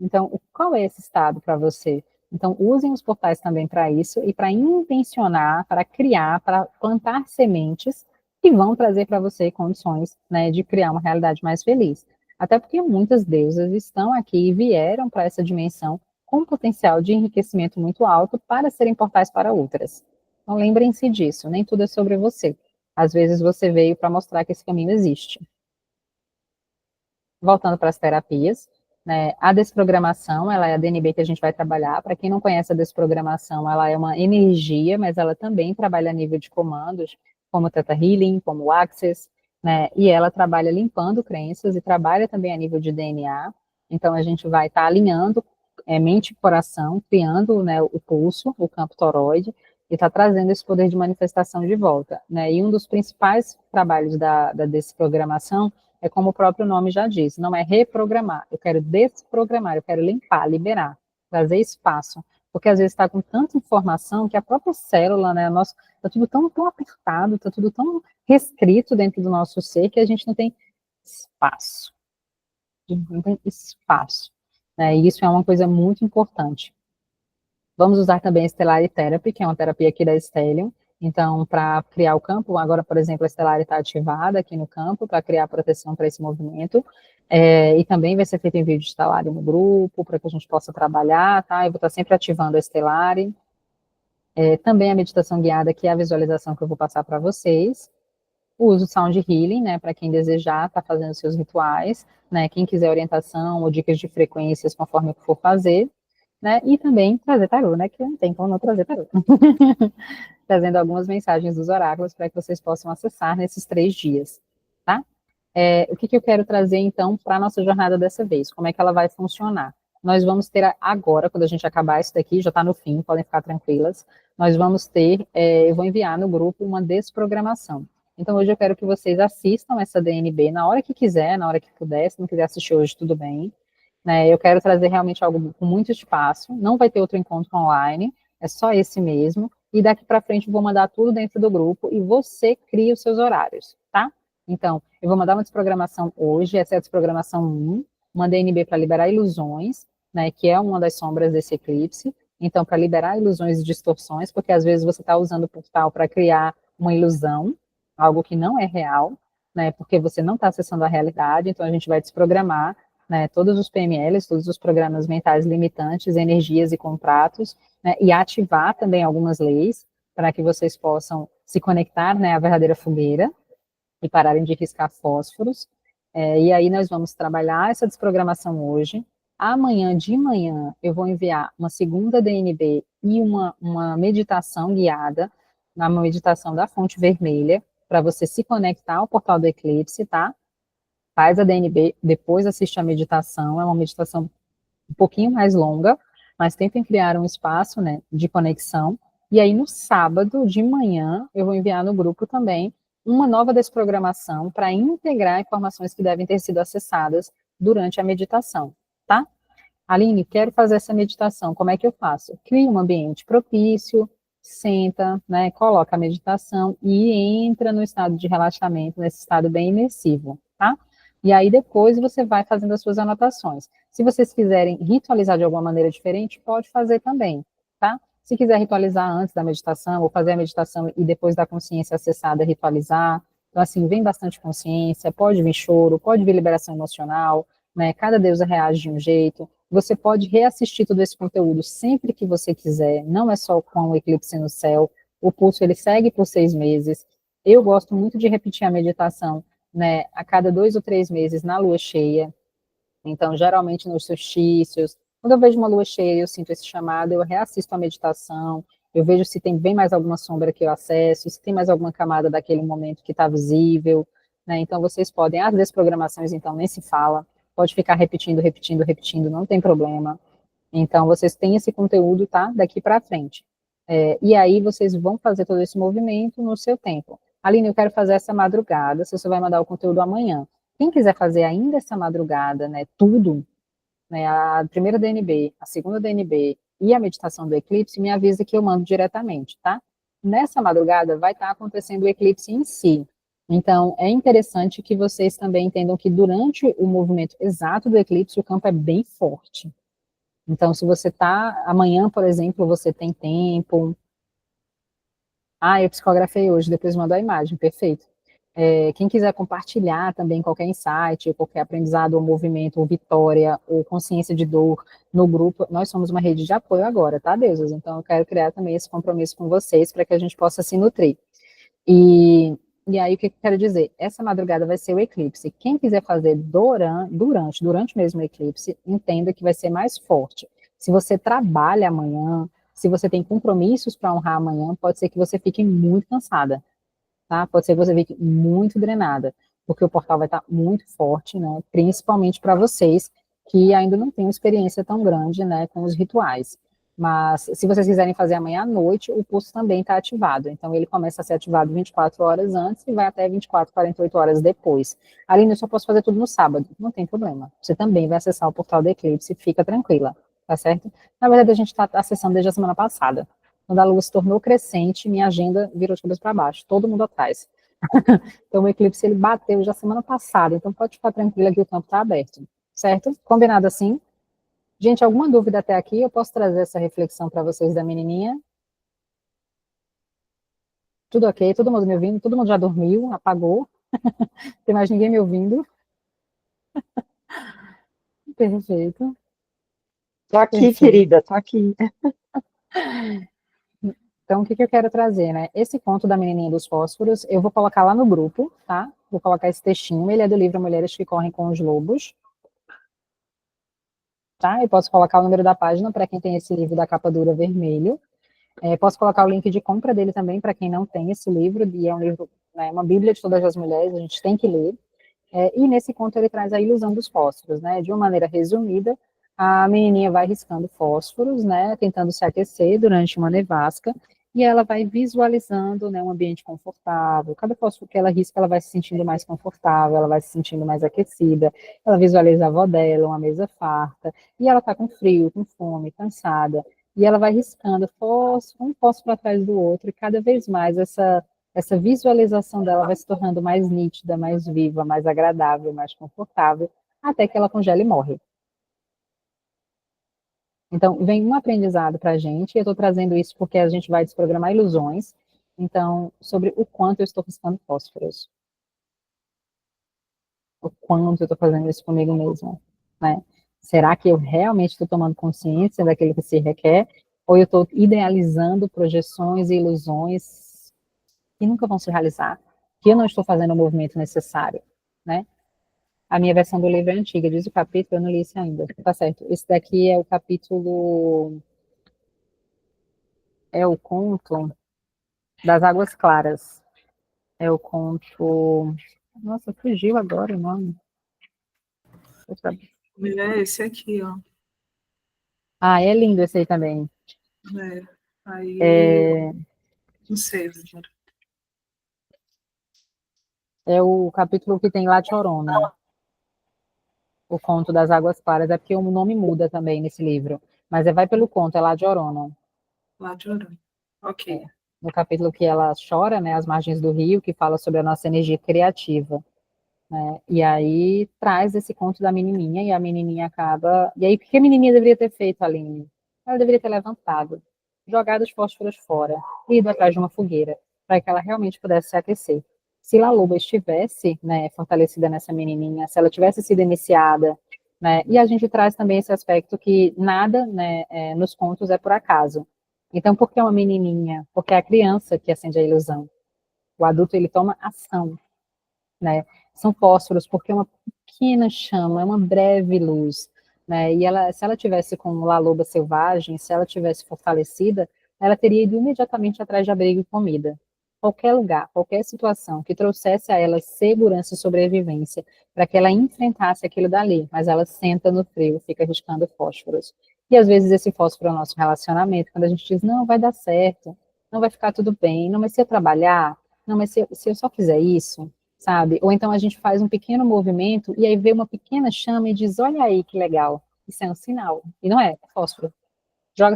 Então, qual é esse estado para você? Então, usem os portais também para isso e para intencionar, para criar, para plantar sementes que vão trazer para você condições, né, de criar uma realidade mais feliz. Até porque muitas deusas estão aqui e vieram para essa dimensão com potencial de enriquecimento muito alto para serem portais para outras. Então, lembrem-se disso, nem tudo é sobre você. Às vezes você veio para mostrar que esse caminho existe. Voltando para as terapias, né, a desprogramação, ela é a DNB que a gente vai trabalhar. Para quem não conhece a desprogramação, ela é uma energia, mas ela também trabalha a nível de comandos, como o Theta Healing, como o Access, né, e ela trabalha limpando crenças e trabalha também a nível de DNA. Então, a gente vai estar alinhando mente e coração, criando, né, o pulso, o campo toroide, e está trazendo esse poder de manifestação de volta, né, e um dos principais trabalhos da desprogramação é como o próprio nome já diz, não é reprogramar, eu quero desprogramar, eu quero limpar, liberar, trazer espaço, porque às vezes está com tanta informação que a própria célula, né, está tudo tão apertado, está tudo tão restrito dentro do nosso ser que a gente não tem espaço, né, e isso é uma coisa muito importante. Vamos usar também a Stellar Therapy, que é uma terapia aqui da Stellium. Então, para criar o campo, agora, por exemplo, a Stellar está ativada aqui no campo para criar proteção para esse movimento. E também vai ser feito envio de Stellar no grupo, para que a gente possa trabalhar, tá? Eu vou estar sempre ativando a Stellar. Também a meditação guiada, que é a visualização que eu vou passar para vocês. O uso Sound Healing, né, para quem desejar estar fazendo seus rituais, né, quem quiser orientação ou dicas de frequências conforme eu for fazer. Né, e também trazer tarô, né, que não tem como não trazer tarô. Trazendo algumas mensagens dos oráculos para que vocês possam acessar nesses 3 dias, tá? O que eu quero trazer, então, para a nossa jornada dessa vez? Como é que ela vai funcionar? Nós vamos ter agora, quando a gente acabar isso daqui, já está no fim, podem ficar tranquilas, nós vamos ter, eu vou enviar no grupo uma desprogramação. Então, hoje eu quero que vocês assistam essa DNB na hora que quiser, na hora que puder, se não quiser assistir hoje, tudo bem. Né, eu quero trazer realmente algo com muito espaço, não vai ter outro encontro online, é só esse mesmo, e daqui para frente eu vou mandar tudo dentro do grupo e você cria os seus horários, tá? Então, eu vou mandar uma desprogramação hoje, essa é a desprogramação 1, uma DNB para liberar ilusões, né, que é uma das sombras desse eclipse, então para liberar ilusões e distorções, porque às vezes você está usando o portal para criar uma ilusão, algo que não é real, né, porque você não está acessando a realidade, então a gente vai desprogramar, né, todos os PMLs, todos os programas mentais limitantes, energias e contratos, né, e ativar também algumas leis para que vocês possam se conectar, né, à verdadeira fogueira e pararem de riscar fósforos. E aí nós vamos trabalhar essa desprogramação hoje. Amanhã de manhã eu vou enviar uma segunda DNB e uma meditação guiada, uma meditação da fonte vermelha, para você se conectar ao portal do eclipse, tá? Faz a DNB, depois assiste a meditação, é uma meditação um pouquinho mais longa, mas tentem criar um espaço, né, de conexão, e aí no sábado de manhã eu vou enviar no grupo também uma nova desprogramação para integrar informações que devem ter sido acessadas durante a meditação, tá? Aline, quero fazer essa meditação, como é que eu faço? Cria um ambiente propício, senta, né, coloca a meditação e entra no estado de relaxamento, nesse estado bem imersivo, tá? E aí depois você vai fazendo as suas anotações. Se vocês quiserem ritualizar de alguma maneira diferente, pode fazer também, tá? Se quiser ritualizar antes da meditação, ou fazer a meditação e depois da consciência acessada ritualizar, então assim, vem bastante consciência, pode vir choro, pode vir liberação emocional, né? Cada deusa reage de um jeito. Você pode reassistir todo esse conteúdo sempre que você quiser, não é só com o eclipse no céu, o pulso ele segue por 6 meses. Eu gosto muito de repetir a meditação, né, a cada 2 ou 3 meses na lua cheia. Então, geralmente nos solstícios, quando eu vejo uma lua cheia, eu sinto esse chamado, eu reassisto a meditação, eu vejo se tem bem mais alguma sombra que eu acesso, se tem mais alguma camada daquele momento que está visível, né? Então, vocês podem, as desprogramações, então, nem se fala, pode ficar repetindo, não tem problema. Então, vocês têm esse conteúdo, tá? Daqui para frente. E aí, vocês vão fazer todo esse movimento no seu tempo. Aline, eu quero fazer essa madrugada, você só vai mandar o conteúdo amanhã. Quem quiser fazer ainda essa madrugada, né, tudo, né, a primeira DNB, a segunda DNB e a meditação do eclipse, me avisa que eu mando diretamente, tá? Nessa madrugada vai estar acontecendo o eclipse em si. Então, é interessante que vocês também entendam que durante o movimento exato do eclipse, o campo é bem forte, Então, se você tá, amanhã, por exemplo, você tem tempo, eu psicografei hoje, depois mando a imagem, perfeito. Quem quiser compartilhar também qualquer insight, qualquer aprendizado ou movimento, ou vitória, ou consciência de dor no grupo, nós somos uma rede de apoio agora, tá, deusas? Então, eu quero criar também esse compromisso com vocês para que a gente possa se nutrir. E aí, o que eu quero dizer? Essa madrugada vai ser o eclipse. Quem quiser fazer durante mesmo o eclipse, entenda que vai ser mais forte. Se você trabalha amanhã, se você tem compromissos para honrar amanhã, pode ser que você fique muito cansada, tá? Pode ser que você fique muito drenada, porque o portal vai estar muito forte, né? Principalmente para vocês que ainda não têm uma experiência tão grande, né, com os rituais. Mas se vocês quiserem fazer amanhã à noite, o pulso também está ativado. Então ele começa a ser ativado 24 horas antes e vai até 24, 48 horas depois. Aline, eu só posso fazer tudo no sábado. Não tem problema. Você também vai acessar o portal do eclipse, fica tranquila, tá certo? Na verdade, a gente está acessando desde a semana passada. Quando a lua se tornou crescente, minha agenda virou de cabeça para baixo, todo mundo atrás. Então o eclipse ele bateu já semana passada, então pode ficar tranquila que o campo está aberto, certo? Combinado assim? Gente, alguma dúvida até aqui? Eu posso trazer essa reflexão para vocês da menininha? Tudo ok? Todo mundo me ouvindo? Todo mundo já dormiu? Apagou? Não tem mais ninguém me ouvindo? Perfeito. Tô aqui, Perfeito. querida, tô aqui. Então, o que eu quero trazer, né? Esse conto da menininha dos fósforos, eu vou colocar lá no grupo, tá? Vou colocar esse textinho, ele é do livro Mulheres que Correm com os Lobos, tá? Eu posso colocar o número da página para quem tem esse livro da capa dura vermelho. Posso colocar o link de compra dele também para quem não tem esse livro, e é um livro, né, uma bíblia de todas as mulheres, a gente tem que ler. E nesse conto ele traz a ilusão dos fósforos, né? De uma maneira resumida, a menininha vai riscando fósforos, né? Tentando se aquecer durante uma nevasca, e ela vai visualizando, né, um ambiente confortável. Cada fósforo que ela risca, ela vai se sentindo mais confortável, ela vai se sentindo mais aquecida. Ela visualiza a avó dela, uma mesa farta, e ela está com frio, com fome, cansada. E ela vai riscando fósforo, um fósforo atrás do outro, e cada vez mais essa visualização dela vai se tornando mais nítida, mais viva, mais agradável, mais confortável, até que ela congela e morre. Então, vem um aprendizado para a gente, e eu estou trazendo isso porque a gente vai desprogramar ilusões, então, sobre o quanto eu estou riscando fósforos. O quanto eu estou fazendo isso comigo mesma, né? Será que eu realmente estou tomando consciência daquilo que se requer, ou eu estou idealizando projeções e ilusões que nunca vão se realizar, que eu não estou fazendo o movimento necessário, né? A minha versão do livro é antiga, diz o capítulo, eu não li esse ainda. Tá certo. Esse daqui é o capítulo, é o conto das Águas Claras. É o conto, nossa, fugiu agora o nome. É esse aqui, ó. É lindo esse aí também. Aí, não sei, agora. É o capítulo que tem La Chorona. O conto das Águas Claras, é porque o nome muda também nesse livro. Mas vai pelo conto, é La Llorona. La Llorona. Ok. No capítulo que ela chora, né, às margens do rio, que fala sobre a nossa energia criativa, né, e aí traz esse conto da menininha, e a menininha acaba... E aí, o que a menininha deveria ter feito, Aline? Ela deveria ter levantado, jogado os fósforos fora, ido atrás de uma fogueira, para que ela realmente pudesse se aquecer. Se La Loba estivesse, né, fortalecida nessa menininha, se ela tivesse sido iniciada, né, e a gente traz também esse aspecto que nada, né, nos contos é por acaso. Então, por que uma menininha? Porque é a criança que acende a ilusão. O adulto, ele toma ação, né? São fósforos, porque é uma pequena chama, é uma breve luz, né? E ela, se ela tivesse com La Loba selvagem, se ela tivesse fortalecida, ela teria ido imediatamente atrás de abrigo e comida. Qualquer lugar, qualquer situação que trouxesse a ela segurança e sobrevivência, para que ela enfrentasse aquilo dali, mas ela senta no frio, fica riscando fósforos. E às vezes esse fósforo é o nosso relacionamento, quando a gente diz, não, vai dar certo, não vai ficar tudo bem, não, mas se eu trabalhar, não, mas se eu só fizer isso, sabe? Ou então a gente faz um pequeno movimento e aí vê uma pequena chama e diz, olha aí que legal, isso é um sinal. E não é fósforo. Joga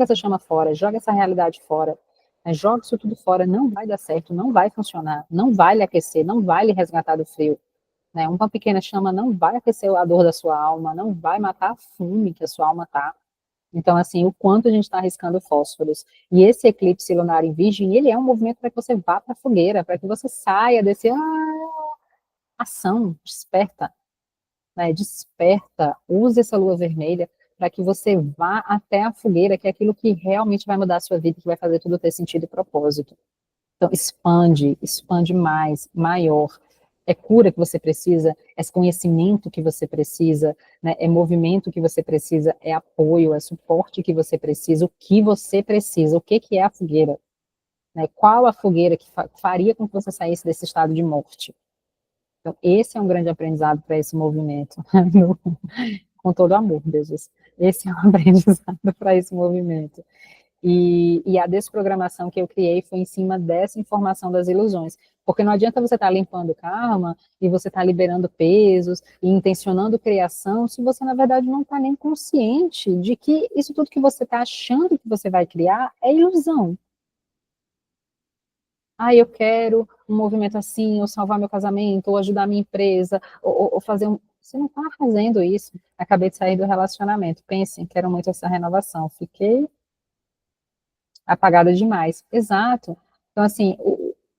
essa chama fora, joga essa realidade fora, né? Joga isso tudo fora, não vai dar certo, não vai funcionar, não vai lhe aquecer, não vai lhe resgatar do frio, né? Uma pequena chama não vai aquecer a dor da sua alma, não vai matar a fome que a sua alma tá, Então, assim, o quanto a gente está arriscando fósforos. E esse eclipse lunar em Virgem, ele é um movimento para que você vá para a fogueira, para que você saia desse ação, desperta, né? Desperta, use essa lua vermelha para que você vá até a fogueira, que é aquilo que realmente vai mudar a sua vida, que vai fazer tudo ter sentido e propósito. Então, expande, expande mais, maior. É cura que você precisa, é conhecimento que você precisa, né? É movimento que você precisa, é apoio, é suporte que você precisa, o que você precisa, o que é a fogueira, né? Qual a fogueira que faria com que você saísse desse estado de morte? Então, esse é um grande aprendizado para esse movimento, com todo amor, Deus. Esse é um aprendizado para esse movimento. E a desprogramação que eu criei foi em cima dessa informação das ilusões. Porque não adianta você estar limpando karma e você estar liberando pesos e intencionando criação se você, na verdade, não está nem consciente de que isso tudo que você está achando que você vai criar é ilusão. Ah, eu quero um movimento assim, ou salvar meu casamento, ou ajudar minha empresa, ou fazer um... Você não está fazendo isso. Acabei de sair do relacionamento. Pensem, quero muito essa renovação. Fiquei apagada demais. Exato. Então, assim,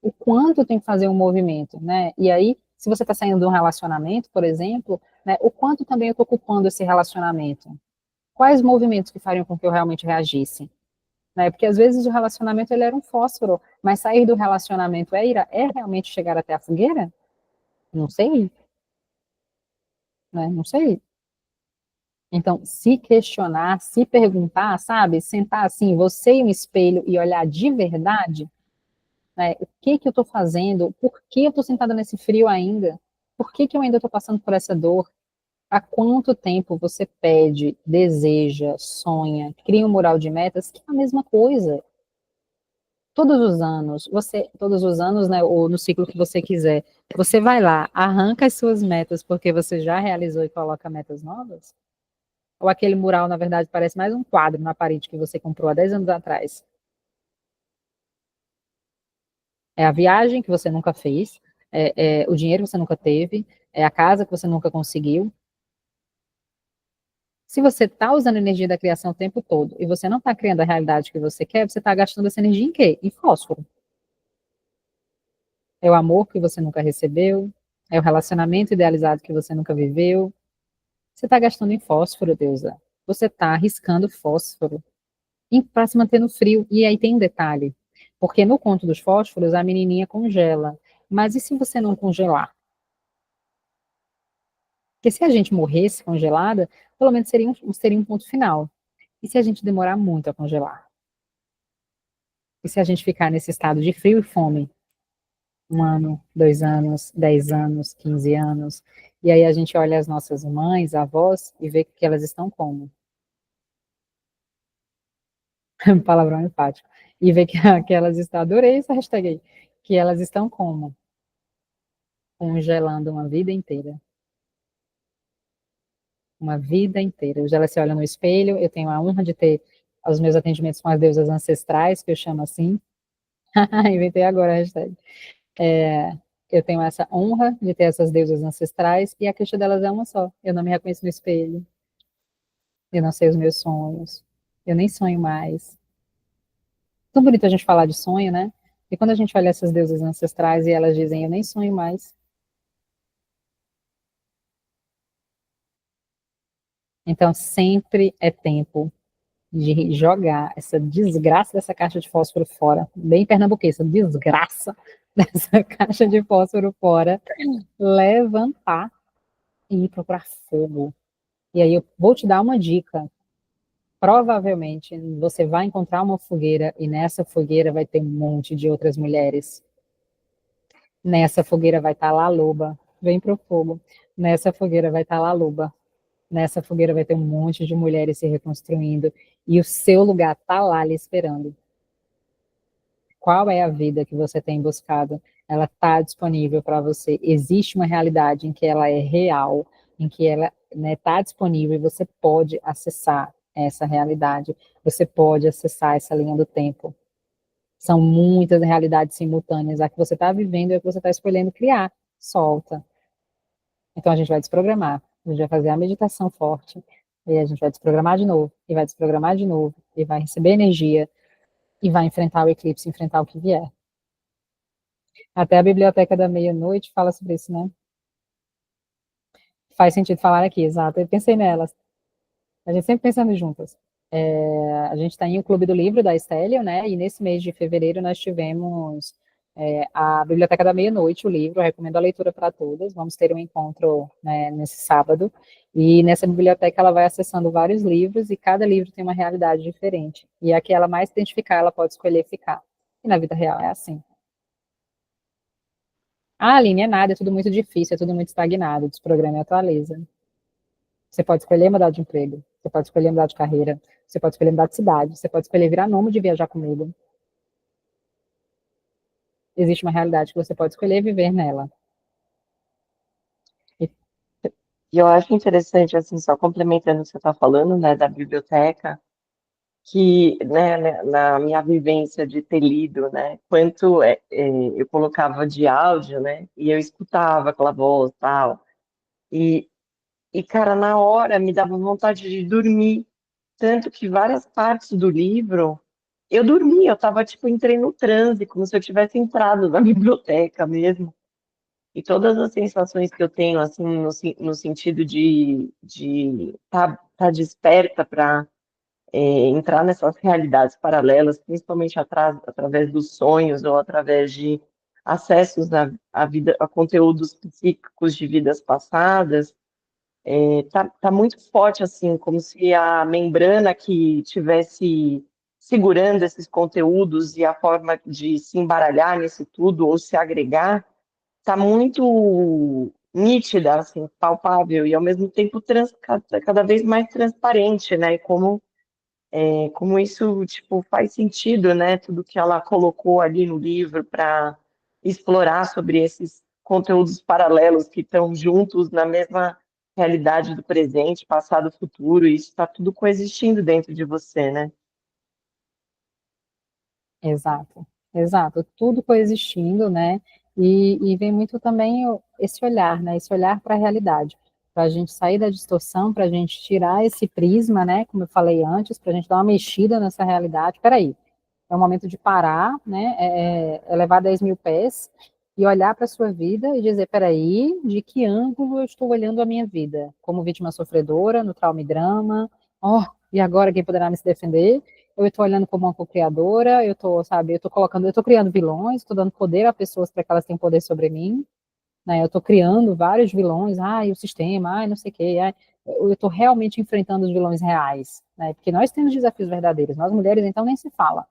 o quanto tem que fazer um movimento, né? E aí, se você está saindo de um relacionamento, por exemplo, né, o quanto também eu estou ocupando esse relacionamento? Quais movimentos que fariam com que eu realmente reagisse? Né? Porque às vezes o relacionamento ele era um fósforo, mas sair do relacionamento é realmente chegar até a fogueira? Não sei, né? Não sei. Então, se questionar, se perguntar, sabe? Sentar assim, você e um espelho e olhar de verdade, né? O que que eu estou fazendo? Por que eu estou sentada nesse frio ainda? Por que que eu ainda estou passando por essa dor? Há quanto tempo você pede, deseja, sonha, cria um mural de metas, que é a mesma coisa. Todos os anos, né, ou no ciclo que você quiser, você vai lá, arranca as suas metas porque você já realizou e coloca metas novas? Ou aquele mural, na verdade, parece mais um quadro na parede que você comprou há 10 anos atrás? É a viagem que você nunca fez, é o dinheiro que você nunca teve, é a casa que você nunca conseguiu. Se você está usando a energia da criação o tempo todo e você não está criando a realidade que você quer, você está gastando essa energia em quê? Em fósforo. É o amor que você nunca recebeu, é o relacionamento idealizado que você nunca viveu. Você está gastando em fósforo, deusa. Você está arriscando fósforo para se manter no frio. E aí tem um detalhe, porque no conto dos fósforos a menininha congela. Mas e se você não congelar? Porque se a gente morresse congelada, pelo menos seria um ponto final. E se a gente demorar muito a congelar? E se a gente ficar nesse estado de frio e fome? 1 ano, 2 anos, 10 anos, 15 anos. E aí a gente olha as nossas mães, avós, e vê que elas estão como? Palavrão empático. E vê que elas estão, adorei essa hashtag aí, que elas estão como? Congelando uma vida inteira. Uma vida inteira. Hoje elas se olham no espelho, eu tenho a honra de ter os meus atendimentos com as deusas ancestrais, que eu chamo assim. Inventei agora a hashtag. É, eu tenho essa honra de ter essas deusas ancestrais, e a queixa delas é uma só. Eu não me reconheço no espelho. Eu não sei os meus sonhos. Eu nem sonho mais. Tão bonito a gente falar de sonho, né? E quando a gente olha essas deusas ancestrais e elas dizem, eu nem sonho mais. Então, sempre é tempo de jogar essa desgraça dessa caixa de fósforo fora. Bem pernambuquesa, desgraça dessa caixa de fósforo fora. Levantar e ir procurar fogo. E aí eu vou te dar uma dica. Provavelmente você vai encontrar uma fogueira e nessa fogueira vai ter um monte de outras mulheres. Nessa fogueira vai estar lá a loba. Vem pro fogo. Nessa fogueira vai estar lá a loba. Nessa fogueira vai ter um monte de mulheres se reconstruindo. E o seu lugar está lá lhe esperando. Qual é a vida que você tem buscado? Ela está disponível para você. Existe uma realidade em que ela é real, em que ela está disponível e você pode acessar essa realidade. Você pode acessar essa linha do tempo. São muitas realidades simultâneas. A que você está vivendo e a que você está escolhendo criar. Solta. Então a gente vai desprogramar. A gente vai fazer a meditação forte. E aí a gente vai desprogramar de novo, e vai desprogramar de novo, e vai receber energia, e vai enfrentar o eclipse, enfrentar o que vier. Até a Biblioteca da Meia-Noite fala sobre isso, né? Faz sentido falar aqui, exato. Eu pensei nelas. A gente sempre pensando juntas. A gente está em o Clube do Livro da Estélio, né? E nesse mês de fevereiro nós tivemos a Biblioteca da Meia-Noite, o livro, eu recomendo a leitura para todas. Vamos ter um encontro, né, nesse sábado. E nessa biblioteca ela vai acessando vários livros e cada livro tem uma realidade diferente. E a que ela mais identificar, ela pode escolher ficar. E na vida real é assim. Ah, Aline, é nada, é tudo muito difícil, é tudo muito estagnado, desprograma e atualiza. Você pode escolher mudar de emprego, você pode escolher mudar de carreira, você pode escolher mudar de cidade, você pode escolher virar nômade e viajar comigo. Existe uma realidade que você pode escolher viver nela. E, E eu acho interessante, assim, só complementando o que você está falando, né, da biblioteca, que, né, na minha vivência de ter lido, né, quanto eu colocava de áudio, né, e eu escutava aquela voz, tal, e, cara, na hora me dava vontade de dormir, tanto que várias partes do livro, eu dormi, eu tava, tipo, entrei no transe, como se eu tivesse entrado na biblioteca mesmo, e todas as sensações que eu tenho, assim, no sentido de tá desperta para entrar nessas realidades paralelas, principalmente através dos sonhos ou através de acessos à vida, a conteúdos psíquicos de vidas passadas, tá muito forte, assim, como se a membrana que tivesse segurando esses conteúdos e a forma de se embaralhar nisso tudo ou se agregar tá muito nítida, assim, palpável e ao mesmo tempo cada vez mais transparente, né? E como isso, tipo, faz sentido, né? Tudo que ela colocou ali no livro para explorar sobre esses conteúdos paralelos que estão juntos na mesma realidade do presente, passado, futuro, e isso está tudo coexistindo dentro de você, né? exato, exato. Tudo coexistindo, né? E vem muito também esse olhar, né? Esse olhar para a realidade. Para a gente sair da distorção, para a gente tirar esse prisma, né? Como eu falei antes, para a gente dar uma mexida nessa realidade. Peraí, é o momento de parar, né, elevar 10 mil pés e olhar para a sua vida e dizer, peraí, de que ângulo eu estou olhando a minha vida? Como vítima sofredora, no trauma e drama, e agora quem poderá me se defender? Eu estou olhando como uma co-criadora, eu estou, sabe, eu estou criando vilões, estou dando poder a pessoas para que elas tenham poder sobre mim, né, eu estou criando vários vilões, o sistema, não sei o quê, eu estou realmente enfrentando os vilões reais, né, porque nós temos desafios verdadeiros, nós mulheres, então, nem se fala.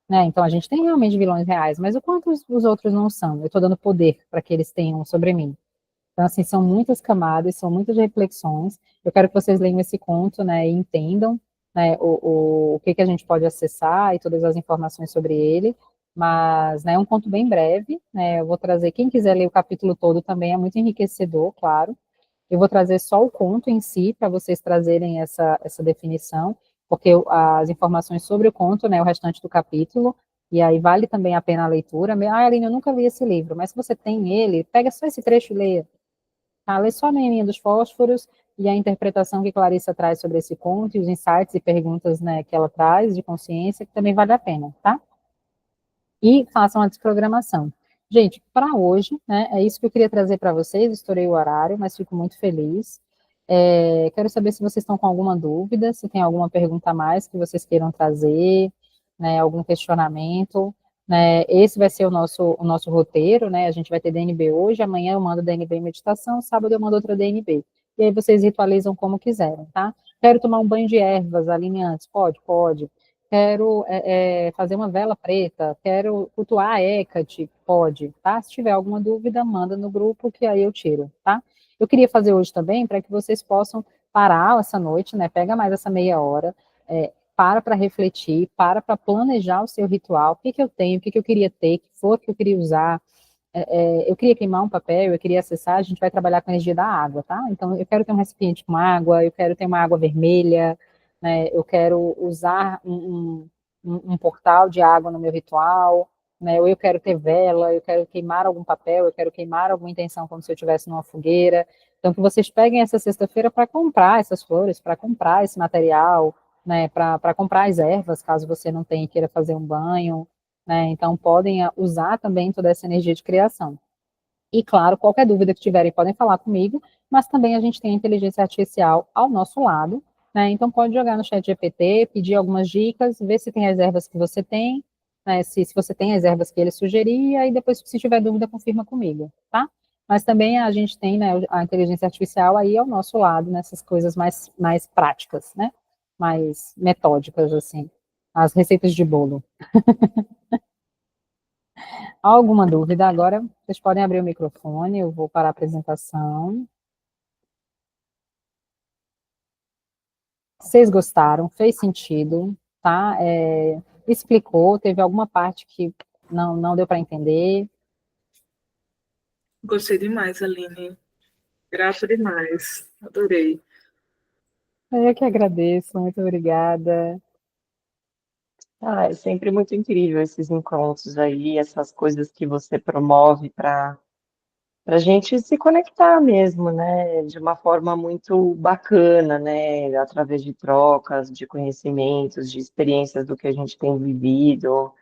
Né? Então, a gente tem realmente vilões reais, mas o quanto os outros não são? Eu estou dando poder para que eles tenham sobre mim. Então, assim, são muitas camadas, são muitas reflexões. Eu quero que vocês leiam esse conto, né, e entendam, né, o que a gente pode acessar e todas as informações sobre ele. Mas, né, é um conto bem breve, né, eu vou trazer, quem quiser ler o capítulo todo também é muito enriquecedor, claro. Eu vou trazer só o conto em si, para vocês trazerem essa definição, porque as informações sobre o conto, né, o restante do capítulo, e aí vale também a pena a leitura. Aline, eu nunca li esse livro, mas se você tem ele, pega só esse trecho e leia. Tá? Lê só a menininha dos fósforos e a interpretação que Clarissa traz sobre esse conto, e os insights e perguntas, né, que ela traz de consciência, que também vale a pena, tá? E façam a desprogramação. Gente, para hoje, né, é isso que eu queria trazer para vocês, estourei o horário, mas fico muito feliz. Quero saber se vocês estão com alguma dúvida, se tem alguma pergunta a mais que vocês queiram trazer, né, algum questionamento, né, esse vai ser o nosso roteiro, né, a gente vai ter DNB hoje, amanhã eu mando DNB em meditação, sábado eu mando outra DNB, e aí vocês ritualizam como quiserem, tá? Quero tomar um banho de ervas alinhantes, pode, pode. Quero fazer uma vela preta, quero cultuar a Hecate, pode, tá? Se tiver alguma dúvida, manda no grupo que aí eu tiro, tá? Eu queria fazer hoje também para que vocês possam parar essa noite, né? Pega mais essa meia hora, para refletir, para planejar o seu ritual, o que que eu tenho, o que que eu queria ter, que for que eu queria usar, eu queria queimar um papel, eu queria acessar, a gente vai trabalhar com a energia da água, tá? Então, eu quero ter um recipiente com água, eu quero ter uma água vermelha, né? Eu quero usar um portal de água no meu ritual, né? Ou eu quero ter vela, eu quero queimar algum papel, eu quero queimar alguma intenção como se eu estivesse numa fogueira. Então, que vocês peguem essa sexta-feira para comprar essas flores, para comprar esse material, né? Para comprar as ervas, caso você não tenha e queira fazer um banho, né? Então, podem usar também toda essa energia de criação. E, claro, qualquer dúvida que tiverem, podem falar comigo, mas também a gente tem a inteligência artificial ao nosso lado, né? Então, pode jogar no chat GPT, pedir algumas dicas, ver se tem as ervas que você tem, né? Se você tem as ervas que ele sugerir, e aí depois, se tiver dúvida, confirma comigo, tá? Mas também a gente tem, né, a inteligência artificial aí ao nosso lado, nessas coisas mais práticas, né? Mais metódicas, assim. As receitas de bolo. Alguma dúvida? Agora vocês podem abrir o microfone, eu vou para a apresentação. Vocês gostaram? Fez sentido? Tá? Explicou? Teve alguma parte que não deu para entender? Gostei demais, Aline. Grata demais. Adorei. Eu que agradeço, muito obrigada. Ah, é sempre muito incrível esses encontros aí, essas coisas que você promove para a gente se conectar mesmo, né? De uma forma muito bacana, né? Através de trocas, de conhecimentos, de experiências do que a gente tem vivido,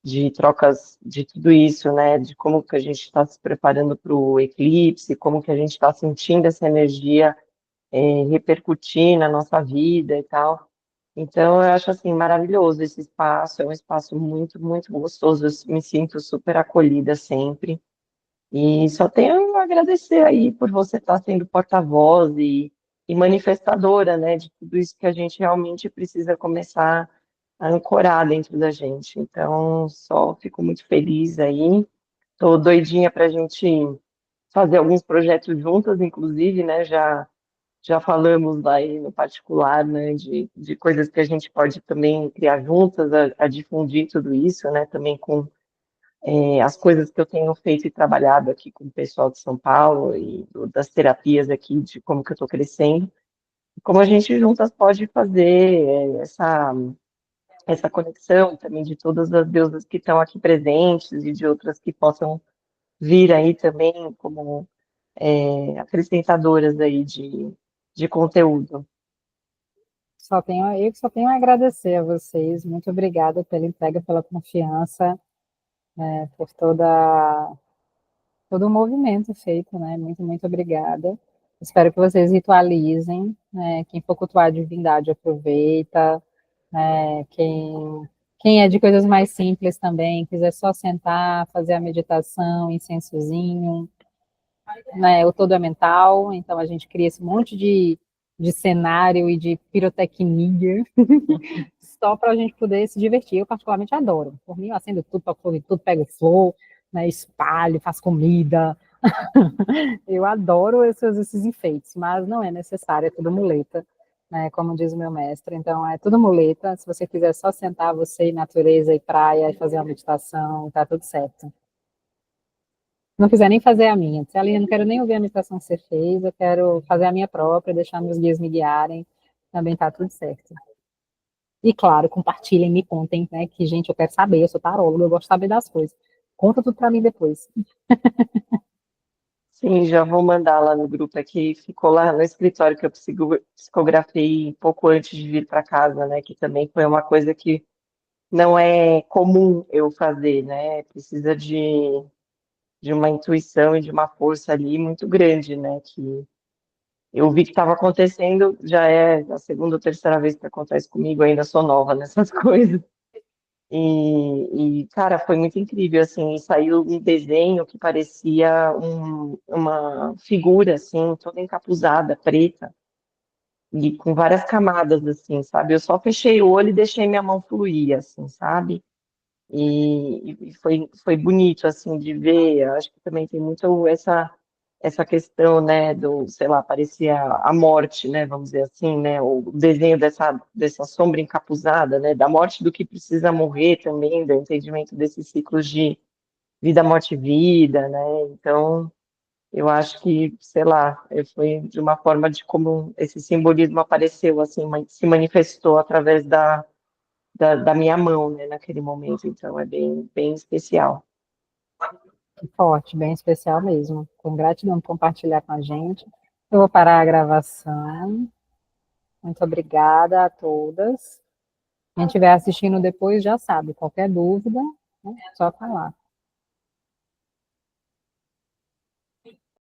de trocas de tudo isso, né? De como que a gente está se preparando para o eclipse, como que a gente está sentindo essa energia repercutir na nossa vida e tal. Então, eu acho assim maravilhoso esse espaço, é um espaço muito, muito gostoso, eu me sinto super acolhida sempre. E só tenho a agradecer aí por você estar sendo porta-voz e manifestadora, né, de tudo isso que a gente realmente precisa começar a ancorar dentro da gente. Então, só fico muito feliz aí. Tô doidinha para a gente fazer alguns projetos juntas, inclusive, né, já falamos lá aí no particular, né, de coisas que a gente pode também criar juntas, a difundir tudo isso, né, também com as coisas que eu tenho feito e trabalhado aqui com o pessoal de São Paulo e das terapias aqui, de como que eu estou crescendo, e como a gente juntas pode fazer essa conexão também de todas as deusas que estão aqui presentes e de outras que possam vir aí também como acrescentadoras aí de conteúdo. Eu que só tenho a agradecer a vocês. Muito obrigada pela entrega, pela confiança, né, por todo o movimento feito, né? Muito, muito obrigada. Espero que vocês ritualizem, né? Quem for cultuar a divindade, aproveita, né? Quem é de coisas mais simples também, quiser só sentar, fazer a meditação, incensozinho, né? O todo é mental, então a gente cria esse monte de cenário e de pirotecnia só para a gente poder se divertir. Eu particularmente adoro. Por mim, eu acendo tudo, toco fogo em tudo, pego flor, né? Espalho, faço comida. Eu adoro esses enfeites, mas não é necessário, é tudo muleta, né? Como diz o meu mestre. Então, é tudo muleta. Se você quiser só sentar, você e natureza e praia e fazer uma meditação, tá tudo certo. Não quiser nem fazer a minha. Se Aline, eu não quero nem ouvir a meditação que você fez, eu quero fazer a minha própria, deixar meus guias me guiarem, também tá tudo certo. E claro, compartilhem, me contem, né? Que, gente, eu quero saber, eu sou taróloga, eu gosto de saber das coisas. Conta tudo para mim depois. Sim, já vou mandar lá no grupo aqui, ficou lá no escritório que eu psicografei pouco antes de vir para casa, né? Que também foi uma coisa que não é comum eu fazer, né? Precisa de uma intuição e de uma força ali muito grande, né? Que eu vi que estava acontecendo, já é a segunda ou terceira vez que acontece comigo, ainda sou nova nessas coisas. Cara, foi muito incrível, assim, saiu um desenho que parecia uma figura, assim, toda encapuzada, preta, e com várias camadas, assim, sabe? Eu só fechei o olho e deixei minha mão fluir, assim, sabe? E foi bonito, assim, de ver. Eu acho que também tem muito essa questão, né, do, sei lá, parecia a morte, né, vamos dizer assim, né, o desenho dessa sombra encapuzada, né, da morte do que precisa morrer também, do entendimento desses ciclos de vida, morte e vida, né, então eu acho que, sei lá, foi de uma forma de como esse simbolismo apareceu, assim, se manifestou através da minha mão, né, naquele momento. Então, é bem, bem especial. Forte, bem especial mesmo. Com gratidão por compartilhar com a gente. Eu vou parar a gravação. Muito obrigada a todas. Quem estiver assistindo depois já sabe, qualquer dúvida, né, só falar.